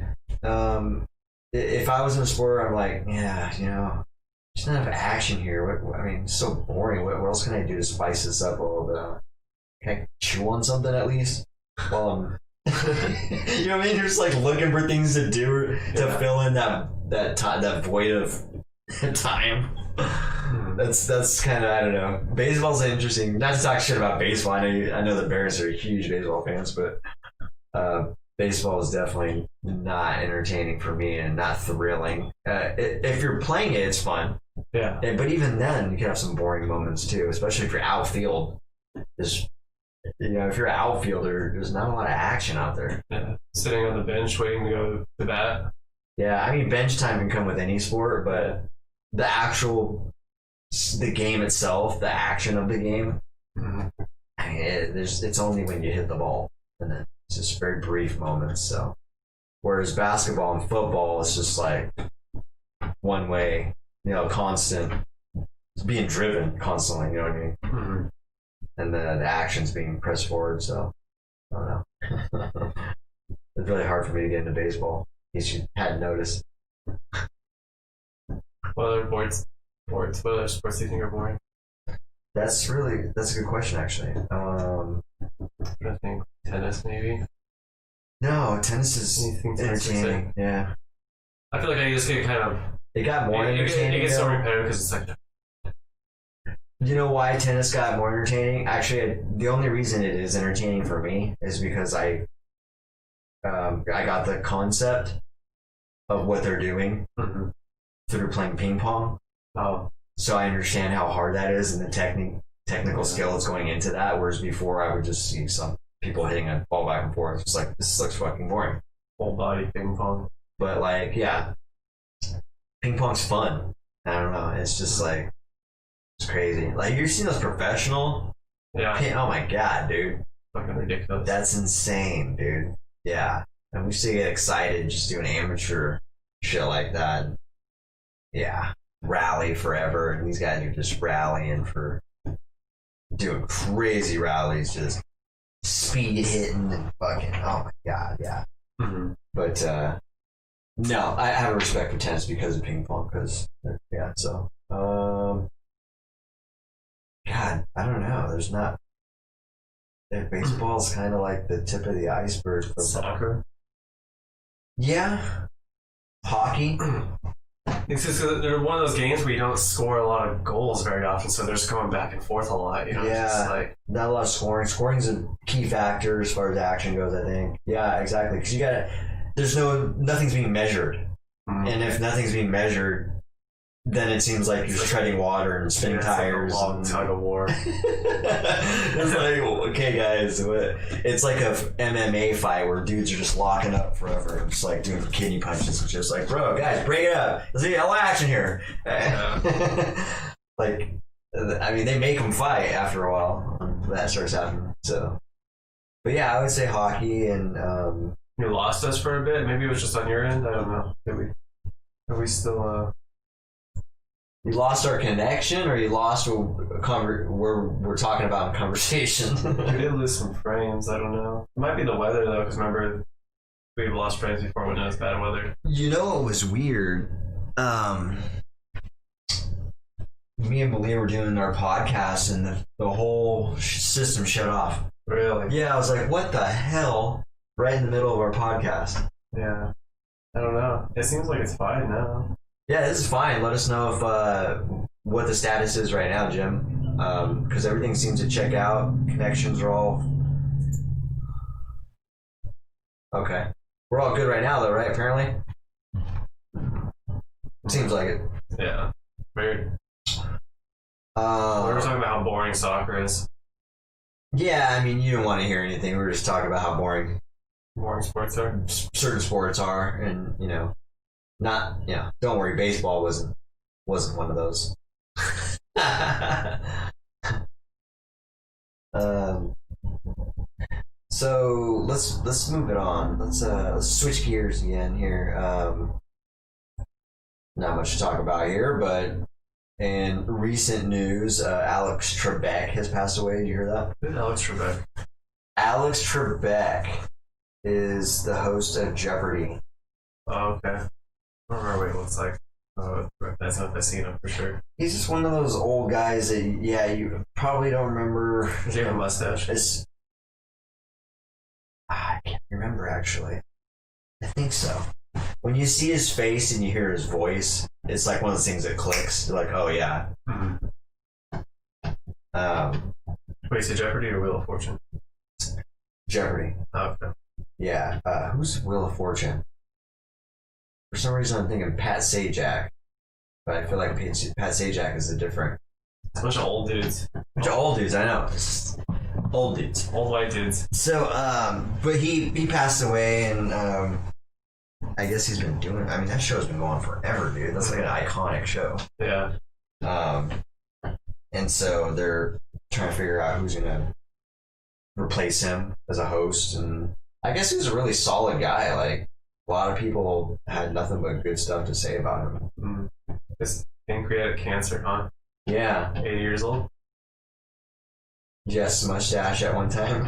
If I was in a sport, I'm like, yeah, there's not enough action here. I mean, it's so boring. What else can I do to spice this up a little bit? Can I chew on something at least? While I'm, you know what I mean? You're just like looking for things to do to fill in that void of time. That's kind of, I don't know. Baseball's interesting. Not to talk shit about baseball. I know the Bears are huge baseball fans, but baseball is definitely not entertaining for me and not thrilling. If you're playing it, it's fun. Yeah. But even then, you can have some boring moments too, especially if you're outfield. If you're an outfielder, there's not a lot of action out there. Yeah. Sitting on the bench waiting to go to bat. Yeah, I mean, bench time can come with any sport, but the game itself, the action of the game, I mean, it's only when you hit the ball, and then it's just very brief moments. So, whereas basketball and football, it's just like one way, constant, it's being driven constantly. You know what I mean? Mm-hmm. And the action's being pressed forward. So, I don't know. It's really hard for me to get into baseball. In case you hadn't noticed. What other what other sports do you think are boring? That's a good question, actually. I think tennis, maybe. No, tennis is Anything tennis entertaining. Yeah, I feel like I just get kind of. it got more entertaining. It gets so though. repetitive because it's like. You know why tennis got more entertaining? Actually, the only reason it is entertaining for me is because I got the concept of what they're doing through playing ping pong. Oh. So I understand how hard that is and the technical skill that's going into that. Whereas before, I would just see some people hitting a ball back and forth. It's like, this looks fucking boring. Whole body ping pong. But like, yeah, ping pong's fun. I don't know. It's just like, it's crazy. Like, you've seen those professional? Yeah. Oh my god, dude. Fucking ridiculous. That's insane, dude. Yeah. And we used to get excited just doing amateur shit like that. Yeah. Rally forever. And these guys are just rallying for doing crazy rallies, just speed hitting and fucking, oh my god, yeah. But, no, I have a respect for tennis because of ping pong, because, yeah, so, God, I don't know. There's not. Baseball's kind of like the tip of the iceberg for Soccer. Yeah. Hockey. It's just they're one of those games where you don't score a lot of goals very often, so they're just going back and forth a lot. Yeah. Just like, not a lot of scoring. Scoring's a key factor as far as action goes, I think. Yeah, exactly. Because nothing's being measured. And if nothing's being measured, then it seems like you're treading water and spinning tires. It's like a long tug of war. It's like, okay, guys, it's like a MMA fight where dudes are just locking up forever, just like doing kidney punches and just like, bro, guys, break it up. Let's see all action here. Like, I mean, they make them fight after a while when that starts happening. So, but yeah, I would say hockey and. You lost us for a bit. Maybe it was just on your end. I don't know. Are we still? You lost our connection, or you lost where we're talking about in conversation? We did lose some frames. I don't know. It might be the weather though, because remember we've lost frames before when it was bad weather. You know what was weird? Me and Malia were doing our podcast, and the whole system shut off. Really? Yeah, I was like, "What the hell?" Right in the middle of our podcast. Yeah. I don't know. It seems like it's fine now. Yeah, this is fine. Let us know if what the status is right now, Jim. Because everything seems to check out. Connections are all okay. We're all good right now, though, right? Apparently, seems like it. Yeah. Weird. We were talking about how boring soccer is. Yeah, I mean, you don't want to hear anything. We were just talking about how boring sports are. Certain sports are, and don't worry, baseball wasn't one of those. So let's move it on. Let's switch gears again here. Not much to talk about here, but in recent news, Alex Trebek has passed away. Did you hear that? Who's Alex Trebek? Alex Trebek is the host of Jeopardy. Oh, okay. I don't remember what he looks like. That's not I've seen him for sure. He's just one of those old guys that, you probably don't remember. Does he have a mustache? I can't remember, actually. I think so. When you see his face and you hear his voice, it's like one of those things that clicks. You're like, oh, yeah. Wait, is it Jeopardy or Wheel of Fortune? Jeopardy. Oh, okay. Yeah. Who's Wheel of Fortune? For some reason, I'm thinking Pat Sajak, but I feel like Pat Sajak is a different. It's a bunch of old dudes. Bunch of old dudes, I know. It's old dudes. Old white dudes. So, but he passed away, and I guess he's been doing. I mean, that show's been going forever, dude. That's like an iconic show. Yeah. And so they're trying to figure out who's gonna replace him as a host, and I guess he was a really solid guy. Like a lot of people had nothing but good stuff to say about him. This pancreatic cancer, huh? Yeah. 80 years old. Yes, mustache at one time.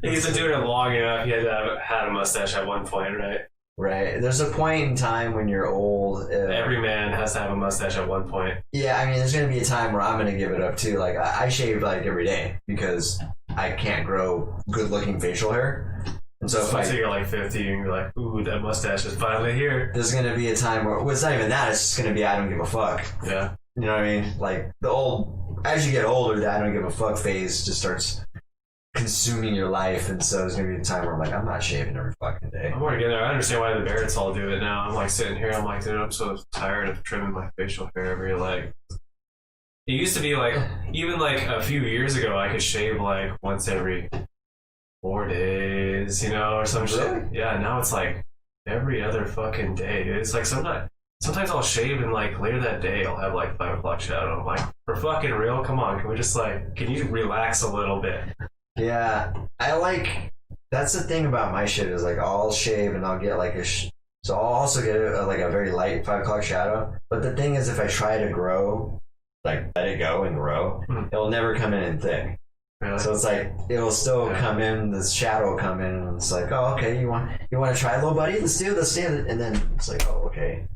He's been doing it long enough. He had to have had a mustache at one point, right? Right. There's a point in time when you're old. Every man has to have a mustache at one point. Yeah, I mean, there's going to be a time where I'm going to give it up too. Like, I shave like every day because I can't grow good-looking facial hair. And so if you're like 50 and you're like, ooh, that mustache is finally here. There's going to be a time where, well, it's not even that. It's just going to be I don't give a fuck. Yeah. You know what I mean? Like, as you get older, the I don't give a fuck phase just starts consuming your life, and so there's gonna be a time where I'm like, I'm not shaving every fucking day. I'm already getting there. I understand why the Barretts all do it now. I'm like sitting here, I'm like, dude, I'm so tired of trimming my facial hair every like. It used to be like, even like a few years ago, I could shave like once every 4 days, you know, or some shit. Yeah, now it's like every other fucking day, dude. It's like sometimes I'll shave and like later that day I'll have like 5 o'clock shadow. I'm like, for fucking real? Come on, can we just like, can you relax a little bit? Yeah, that's the thing about my shit is like I'll shave and I'll get like so I'll also get like a very light 5 o'clock shadow. But the thing is, if I try to grow, like let it go and grow, it'll never come in thick. Really? So it's like it'll still come in, the shadow will come in, and it's like, oh, okay, you want to try, little buddy? Let's do it, and then it's like, oh, okay.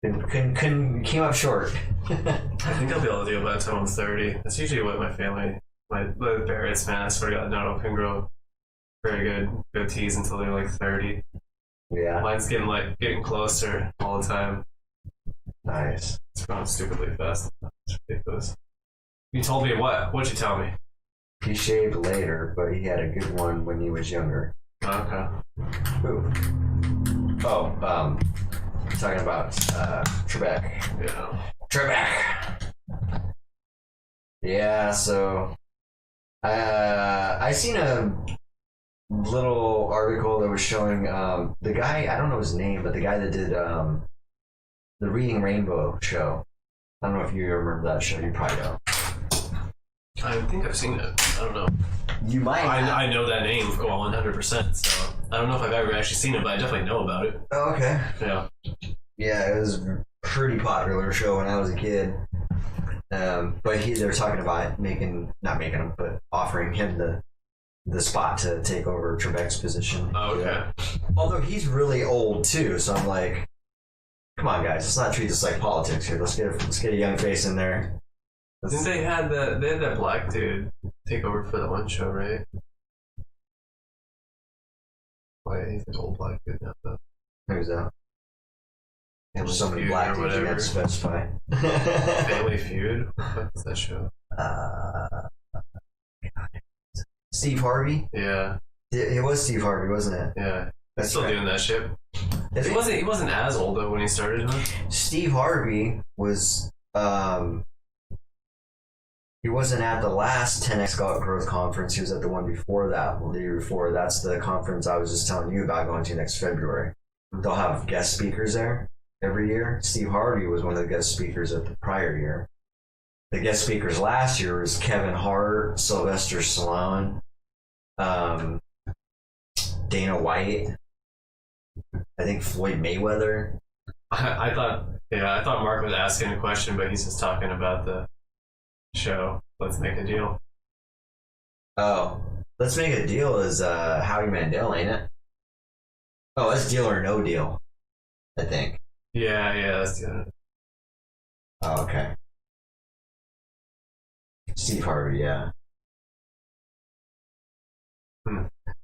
Came up short. I think I'll be able to do it by the time I'm 30. That's usually what my Barretts, man, I swear to God, no, can grow very good goatees until they're like 30. Yeah. Mine's getting closer all the time. Nice. It's growing stupidly fast. It's ridiculous. You told me what? What'd you tell me? He shaved later, but he had a good one when he was younger. Okay. Who? Oh, talking about Trebek. Yeah. Trebek. Yeah, so I seen a little article that was showing the guy, I don't know his name, but the guy that did the Reading Rainbow show. I don't know if you remember that show. You probably don't. I think I've seen it. I don't know. You might. I know that name 100%. So I don't know if I've ever actually seen it, but I definitely know about it. Oh, okay. Yeah. Yeah, it was a pretty popular show when I was a kid. But they're talking about not making him, but offering him the spot to take over Trebek's position. Oh, okay. Yeah. Although he's really old too, so I'm like, come on, guys, let's not treat this like politics here. Let's get a young face in there. I think they had that black dude take over for the one show, right? Why he's an old black dude now, though. Who's that? Family So many Feud black or dudes you whatever. got to specify. Family Feud? What's that show? Steve Harvey? Yeah. It was Steve Harvey, wasn't it? Yeah. That's Still right. doing that shit. Is He wasn't as old though when he started, huh? Steve Harvey was he wasn't at the last 10X Growth Conference. He was at the one before that, the year before. That's the conference I was just telling you about going to next February. They'll have guest speakers there every year. Steve Harvey was one of the guest speakers at the prior year. The guest speakers last year was Kevin Hart, Sylvester Stallone, Dana White, I think Floyd Mayweather. I thought Mark was asking a question, but he's just talking about the show. Let's make a deal. Oh, Let's Make a Deal is Howie Mandel, ain't it? Oh, that's Deal or No Deal, I think. Yeah, that's the other. Oh, okay. Steve Harvey, yeah.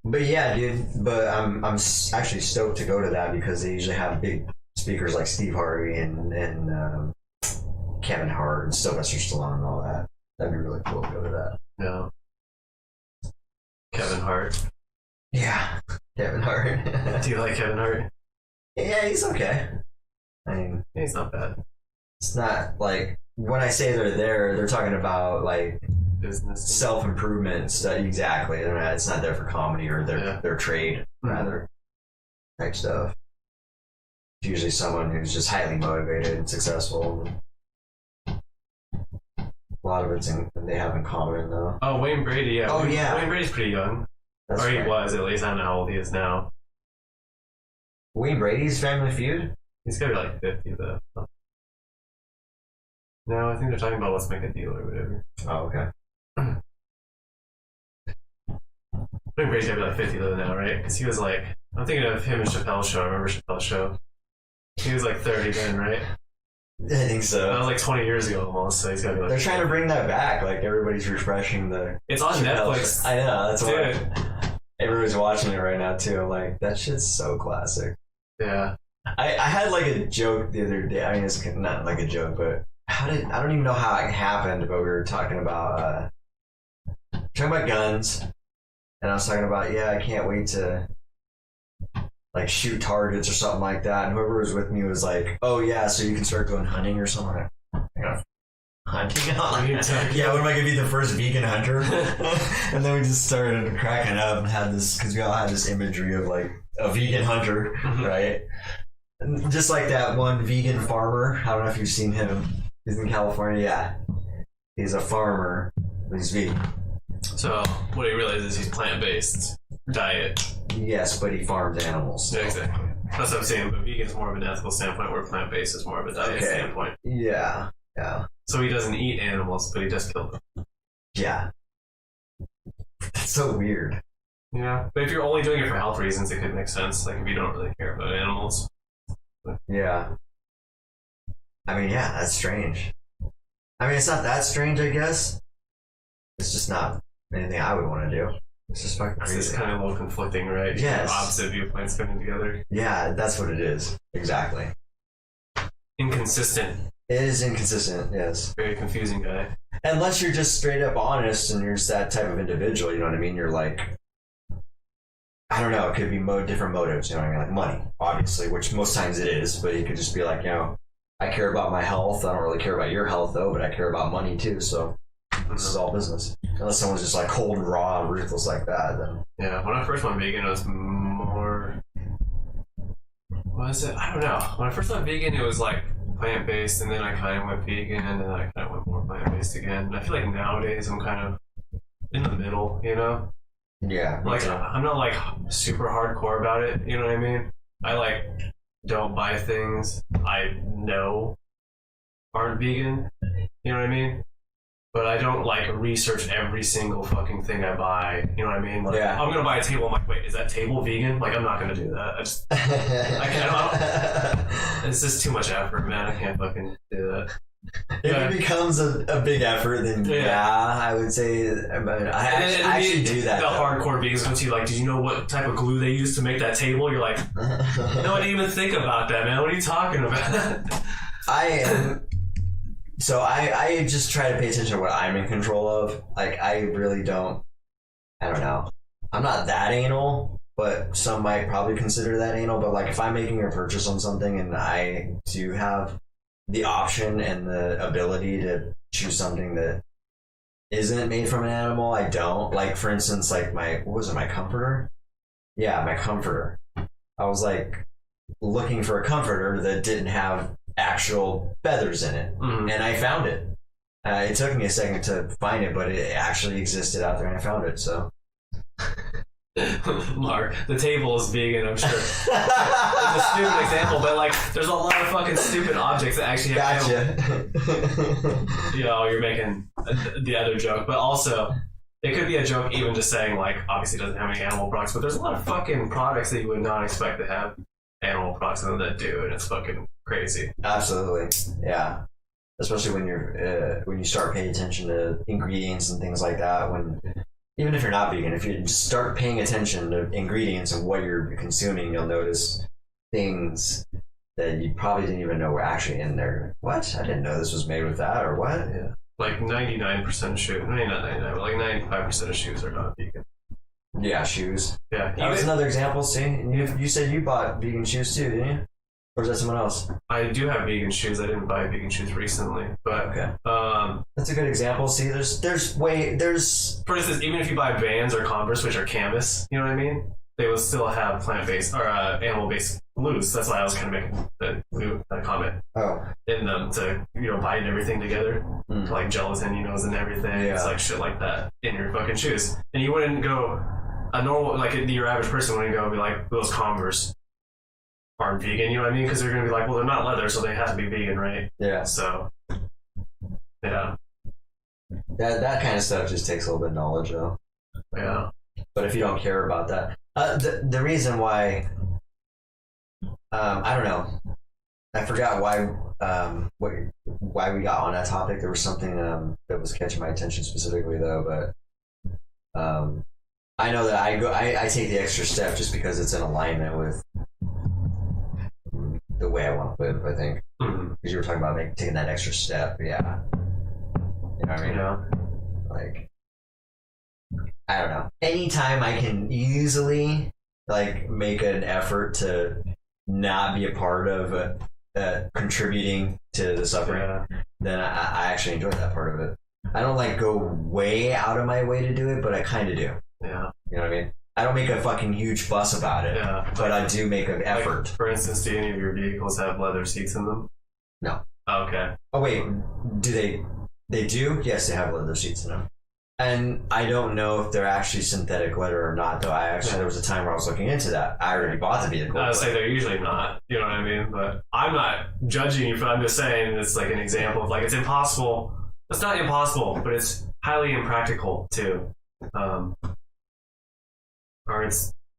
But yeah, dude. But I'm actually stoked to go to that because they usually have big speakers like Steve Harvey and Kevin Hart and Sylvester Stallone and all that. That'd be really cool to go to that. Yeah. Kevin Hart. Yeah, Kevin Hart. Do you like Kevin Hart? Yeah, he's okay. I mean, He's not bad. it's not like when I say they're there, they're talking about like Business. self-improvement stuff. Exactly. It's not there for comedy or their trade, Mhm. rather, type stuff. It's usually someone who's just highly motivated and successful. A lot of it's they have in common, though. Oh, Wayne Brady, yeah. Oh, yeah. Wayne Brady's pretty young. That's Or he right. was, at least. I don't know how old he is now. Wayne Brady's Family Feud? He's gotta be like 50, though. No, I think they're talking about Let's Make a Deal or whatever. Oh, okay. Wayne Brady's gotta be like 50 though now, right? Because he was like, I'm thinking of him and Chappelle's show. I remember Chappelle's show. He was like 30 then, right? I think so. That was like 20 years ago almost, so he's gotta be like. They're trying to bring that back. Like, everybody's refreshing the... It's on Netflix. I know, that's why. Dude. Everybody's watching it right now, too. I'm like, that shit's so classic. Yeah. I had like a joke the other day. I mean, it's not like a joke, but I don't even know how it happened, but we were talking about guns, and I was talking about, yeah, I can't wait to like shoot targets or something like that. And whoever was with me was like, oh yeah, so you can start going hunting or something. Hunting? Yeah, what am I gonna be, the first vegan hunter? And then we just started cracking up and had this, because we all had this imagery of like a vegan hunter, right? And just like that one vegan farmer. I don't know if you've seen him. He's in California. Yeah, he's a farmer, but he's vegan. So what he realizes is he's plant-based diet. Yes, but he farms animals. Yeah, exactly. That's what I'm saying. But vegan is more of an ethical standpoint, where plant-based is more of a diet standpoint. Yeah. So he doesn't eat animals, but he does kill them. Yeah. That's so weird. Yeah. But if you're only doing it for health reasons, it could make sense. Like if you don't really care about animals. Yeah. I mean, yeah, that's strange. I mean, it's not that strange, I guess. It's just not anything I would want to do. It's just fucking It's crazy. kind of a little conflicting, right? Yes. Opposite viewpoints coming together. Yeah, that's what it is. Exactly. Inconsistent. It is inconsistent, yes. Very confusing guy. Unless you're just straight up honest and you're just that type of individual, you know what I mean? You're like, I don't know, it could be different motives, you know what I mean? Like money, obviously, which most times it is, but you could just be like, you know, I care about my health. I don't really care about your health, though, but I care about money, too, so this is all business. Unless someone's just like cold and raw and ruthless like that, then... Yeah, when I first went vegan, it was more... What was it? I don't know. When I first went vegan, it was like plant-based, and then I kind of went vegan, and then I kind of went more plant-based again. And I feel like nowadays I'm kind of in the middle, you know? Yeah. Like, I'm not like super hardcore about it, you know what I mean? I like don't buy things I know aren't vegan, you know what I mean? But I don't like research every single fucking thing I buy, you know what I mean? Like, Yeah. I'm gonna buy a table, I'm like, wait, is that table vegan? Like, I'm not gonna do that. I can't. It's just too much effort, man. I can't fucking do that. If Yeah. it becomes a big effort, then yeah, I would say. But I actually do that. The though. hardcore vegans go to you like, did you know what type of glue they use to make that table? You're like, no, I didn't even think about that, man. What are you talking about? I am. So I just try to pay attention to what I'm in control of. Like, I really don't. I don't know. I'm not that anal, but some might probably consider that anal. But like, if I'm making a purchase on something and I do have the option and the ability to choose something that isn't made from an animal, I don't. Like, for instance, like what was it, my comforter? Yeah, my comforter. I was like looking for a comforter that didn't have actual feathers in it, and I found it. It took me a second to find it, but it actually existed out there, and I found it. So, Mark, the table is vegan, I'm sure. It's a stupid example, but like, there's a lot of fucking stupid objects that actually have gotcha. You know, you're making the other joke, but also it could be a joke even just saying like, obviously it doesn't have any animal products, but there's a lot of fucking products that you would not expect to have animal products in them that do, and it's fucking crazy. Absolutely, yeah. Especially when you start paying attention to ingredients and things like that. Even if you're not vegan, if you just start paying attention to ingredients and what you're consuming, you'll notice things that you probably didn't even know were actually in there. What? I didn't know this was made with that, or what? Yeah. Like 99% of shoes, maybe not 99, but like 95% of shoes are not vegan. Yeah, shoes. Yeah, That was another example. See, you said you bought vegan shoes too, didn't you? Or is that someone else? I do have vegan shoes. I didn't buy vegan shoes recently, but Okay. That's a good example. See, there's for instance, even if you buy Vans or Converse, which are canvas, you know what I mean? They will still have plant-based or animal-based glues. That's why I was kind of making that comment in them to bind everything together, like gelatin, and everything. Yeah. It's like shit like that in your fucking shoes, and you wouldn't go your average person wouldn't go and be like, those Converse aren't vegan, you know what I mean? Because they're gonna be like, well, they're not leather, so they have to be vegan, right? Yeah. So, yeah. That kind of stuff just takes a little bit of knowledge, though. Yeah. But if you don't care about that, the reason why, I don't know, I forgot why we got on that topic. There was something that was catching my attention specifically, though. But I know that I take the extra step just because it's in alignment with the way I want to live. I think because you were talking about taking that extra step. Yeah. You know what I mean? Yeah. Like, I don't know. Anytime I can easily make an effort to not be a part of contributing to the suffering, then I actually enjoy that part of it. I don't go way out of my way to do it, but I kind of do. Yeah. You know what I mean? I don't make a fucking huge fuss about it, but I do make an effort. For instance, do any of your vehicles have leather seats in them? No. Okay. Oh wait, do they? They do? Yes, they have leather seats in them. And I don't know if they're actually synthetic leather or not, though. There was a time where I was looking into that. I already bought the vehicle. I would say they're usually not. You know what I mean? But I'm not judging you. I'm just saying it's like an example of it's impossible. It's not impossible, but it's highly impractical too. Or it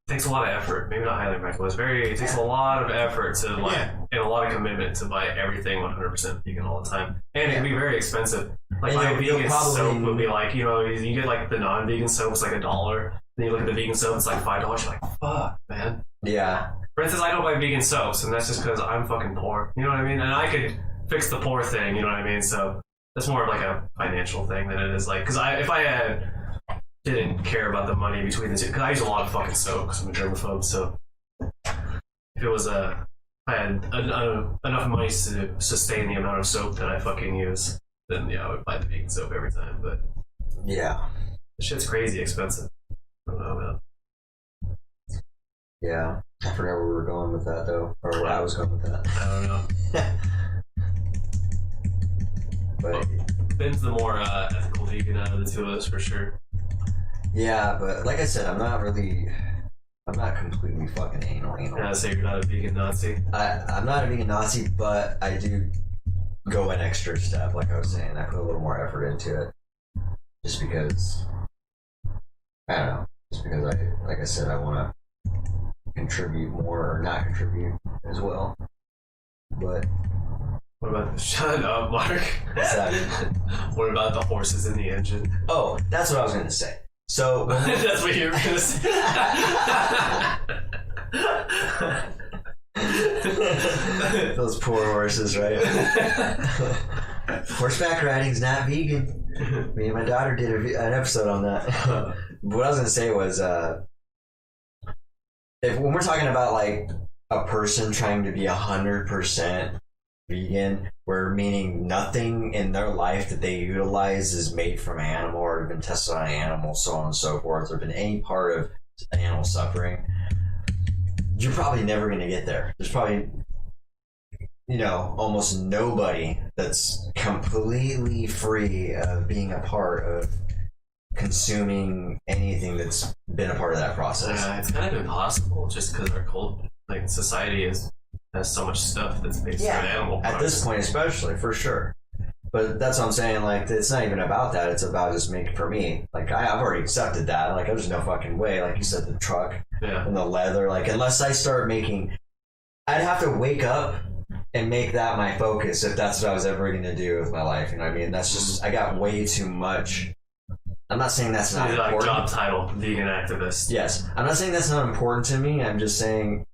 takes a lot of effort. Maybe not highly impractical. It takes a lot of effort to and a lot of commitment to buy everything 100% vegan all the time, and it can be very expensive. Like my vegan soap would be you get the non-vegan soap, it's $1. Then you look at the vegan soap, it's $5. You're like, fuck, man. Yeah. For instance, I don't buy vegan soaps, and that's just because I'm fucking poor. You know what I mean? And I could fix the poor thing. You know what I mean? So that's more of a financial thing than it is because if I didn't care about the money between the two, because I use a lot of fucking soap because I'm a germaphobe. So if it was I had enough money to sustain the amount of soap that I fucking use, then I would buy the vegan soap every time. But yeah, the shit's crazy expensive. I don't know, man. Yeah, I forgot where we were going with that though, or where I was going with that. I don't know. But Ben's the more ethical vegan out of the two of us for sure. Yeah, but like I said, I'm not completely fucking anal. Yeah, so you're not a vegan Nazi. I'm not a vegan Nazi, but I do go an extra step. Like I was saying, I put a little more effort into it, just because. I don't know. Just because like I said, I want to contribute more or not contribute as well. But what about the shut up, Mark? What's that? What about the horses in the engine? Oh, that's what I was gonna say. So that's what you were gonna say. Those poor horses, right? Horseback riding's not vegan. Me and my daughter did an episode on that. What I was gonna say was, when we're talking about a person trying to be 100% vegan, where meaning nothing in their life that they utilize is made from an animal or been tested on an animal, so on and so forth, or been any part of animal suffering, you're probably never going to get there. There's probably, almost nobody that's completely free of being a part of consuming anything that's been a part of that process. Yeah, it's kind of impossible just because our society has so much stuff that's based on animal products. At this point, especially, for sure. But that's what I'm saying. It's not even about that. It's about just making, for me. I've already accepted that. There's no fucking way. Like you said, the truck and the leather. Unless I start making, I'd have to wake up and make that my focus if that's what I was ever going to do with my life. You know what I mean? That's just, I got way too much. I'm not saying that's not important. Job title, vegan activist. Yes. I'm not saying that's not important to me. I'm just saying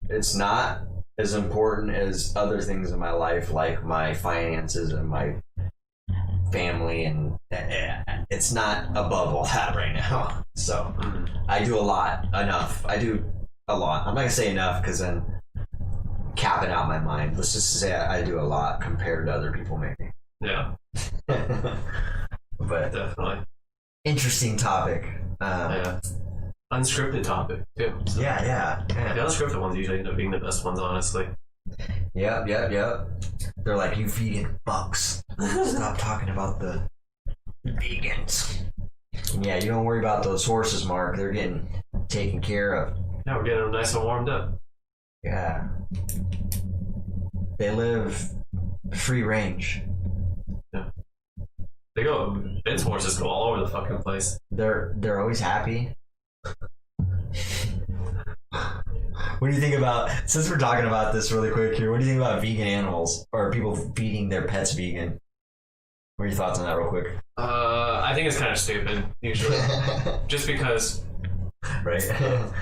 it's not as important as other things in my life, like my finances and my family, and it's not above all that right now. So I do a lot, enough. I do a lot. I'm not gonna say enough because then cap it out my mind. Let's just say I do a lot compared to other people, maybe. Yeah. But definitely interesting topic. Yeah. Unscripted topic too. So. Yeah. The unscripted ones usually end up being the best ones, honestly. Yep. They're like, you vegan fucks. Stop talking about the vegans. And yeah, you don't worry about those horses, Mark. They're getting taken care of. Yeah, we're getting them nice and warmed up. Yeah. They live free range. Yeah. Ben's horses go all over the fucking place. They're always happy. What do you think about, since we're talking about this really quick here, what do you think about vegan animals or people feeding their pets vegan? What are your thoughts on that real quick? I think it's kind of stupid, usually. Just because... Right?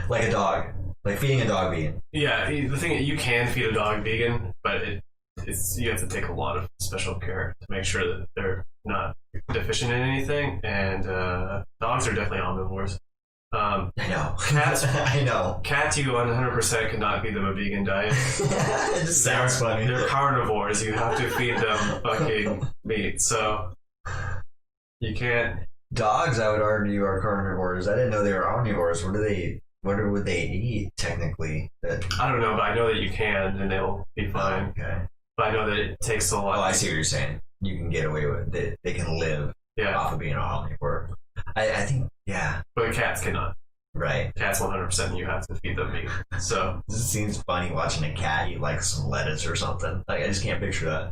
Like a dog. Like feeding a dog vegan. Yeah, the thing is, you can feed a dog vegan, but you have to take a lot of special care to make sure that they're not deficient in anything, and dogs are definitely omnivores. I know. Cats, I know. Cats, you 100% cannot feed them a vegan diet. It just sounds funny. They're carnivores. You have to feed them fucking meat. So you can't. Dogs, I would argue, are carnivores. I didn't know they were omnivores. What would they eat technically? I don't know, but I know that you can, and they'll be fine. Okay. But I know that it takes a lot. Oh, I see what you're saying. You can get away with it. They can live off of being an omnivore. I think, yeah. But cats cannot. Right. Cats 100%, you have to feed them meat. So this seems funny watching a cat eat like some lettuce or something. Like, I just can't picture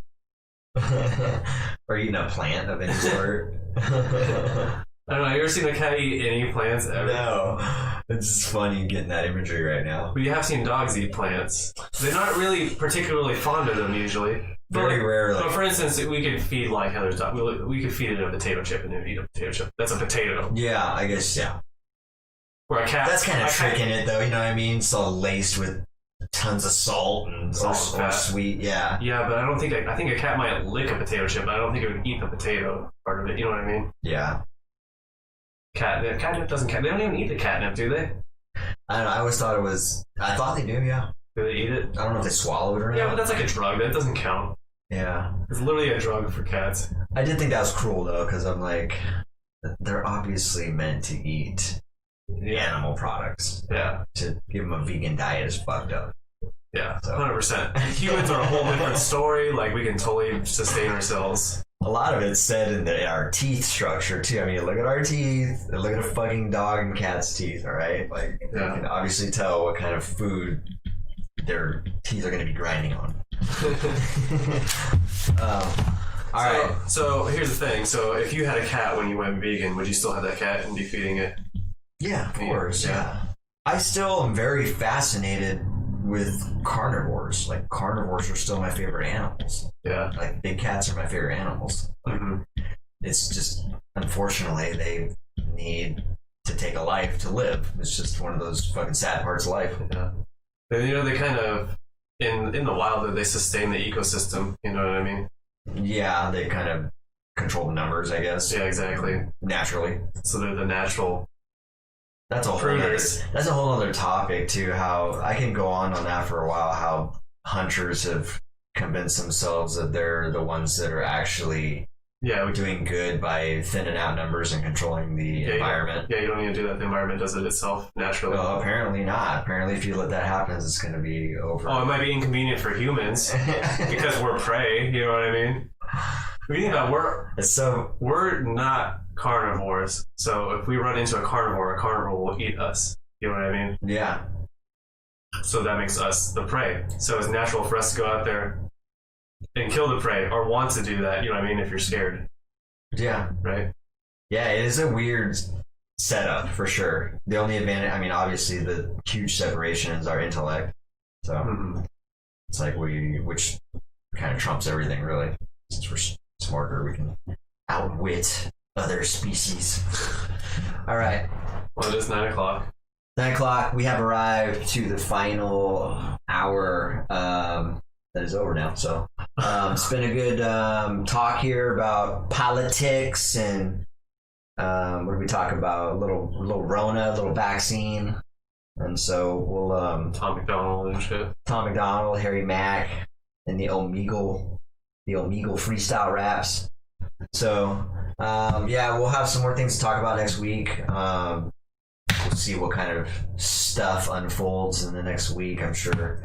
that. Or eating a plant of any sort. I don't know. Have you ever seen a cat eat any plants ever? No. It's just funny getting that imagery right now. But you have seen dogs eat plants. They're not really particularly fond of them usually. Very rarely. But for instance, we could feed like Heather's dog. We could feed it a potato chip and it would eat a potato chip. That's a potato. Yeah, I guess, yeah. Where a cat... That's kind of tricking it, though, you know what I mean? So laced with tons of salt and or sweet, yeah. Yeah, but I think a cat might lick a potato chip, but I don't think it would eat the potato part of it. You know what I mean? Yeah. Catnip doesn't... They don't even eat the catnip, do they? I don't know. I always thought it was... I thought they do, yeah. Do they eat it? I don't know if they swallow it or not. Yeah, but that's like a drug. That doesn't count. Yeah. It's literally a drug for cats. I did think that was cruel, though, because I'm like... They're obviously meant to eat animal products. Yeah. To give them a vegan diet is fucked up. Yeah, so. 100%. Humans are a whole different story. Like, we can totally sustain ourselves. A lot of it's said in our teeth structure, too. I mean, look at our teeth. Look at a fucking dog and cat's teeth, all right? Like, you can obviously tell what kind of food their teeth are going to be grinding on. All right. So, here's the thing. So, if you had a cat when you went vegan, would you still have that cat and be feeding it? Yeah, of course, yeah. I still am very fascinated with carnivores. Like, carnivores are still my favorite animals. Yeah. Like, big cats are my favorite animals. Like, it's just, unfortunately, they need to take a life to live. It's just one of those fucking sad parts of life. Yeah. And, you know, they kind of, in the wild, they sustain the ecosystem. You know what I mean? Yeah, they kind of control the numbers, I guess. Yeah, exactly. Naturally. So they're the natural... That's a whole other topic too. How I can go on that for a while. How hunters have convinced themselves that they're the ones that are actually doing good by thinning out numbers and controlling the environment. You don't need to do that. The environment does it itself naturally. Well, apparently not. Apparently, if you let that happen, it's going to be over. Oh, it might be inconvenient for humans because we're prey. You know what I mean? What do you think about we're not carnivores, so if we run into a carnivore will eat us. You know what I mean? Yeah. So that makes us the prey. So it's natural for us to go out there and kill the prey, or want to do that. You know what I mean? If you're scared. Yeah. Right. Yeah, it is a weird setup for sure. The only advantage, I mean, obviously the huge separation is our intellect. So it's like which kind of trumps everything, really. Since we're smarter, we can outwit other species. All right. Well, it is 9 o'clock. 9 o'clock. We have arrived to the final hour that is over now. So It's been a good talk here about politics and what did we talk about? A little Rona, a little vaccine. And so we'll Tom McDonald and shit. Tom McDonald, Harry Mack, and the Omegle freestyle raps. So yeah, we'll have some more things to talk about next week. We'll see what kind of stuff unfolds in the next week. I'm sure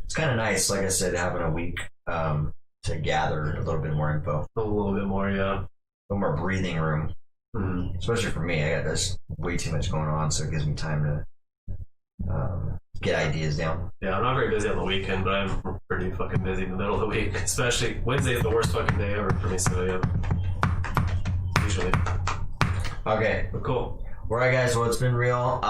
it's kind of nice, like I said, having a week to gather a little bit more info, A little bit more, yeah. a little more breathing room. Mm-hmm. Especially for me, there's way too much going on, so it gives me time to get ideas down. Yeah, I'm not very busy on the weekend, but I'm pretty fucking busy in the middle of the week. Especially Wednesday is the worst fucking day ever for me, so yeah. Usually. Okay. But cool. All right, guys. Well, it's been real.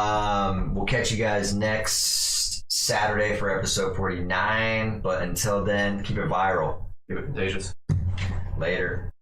We'll catch you guys next Saturday for episode 49. But until then, keep it viral. Keep it contagious. Later.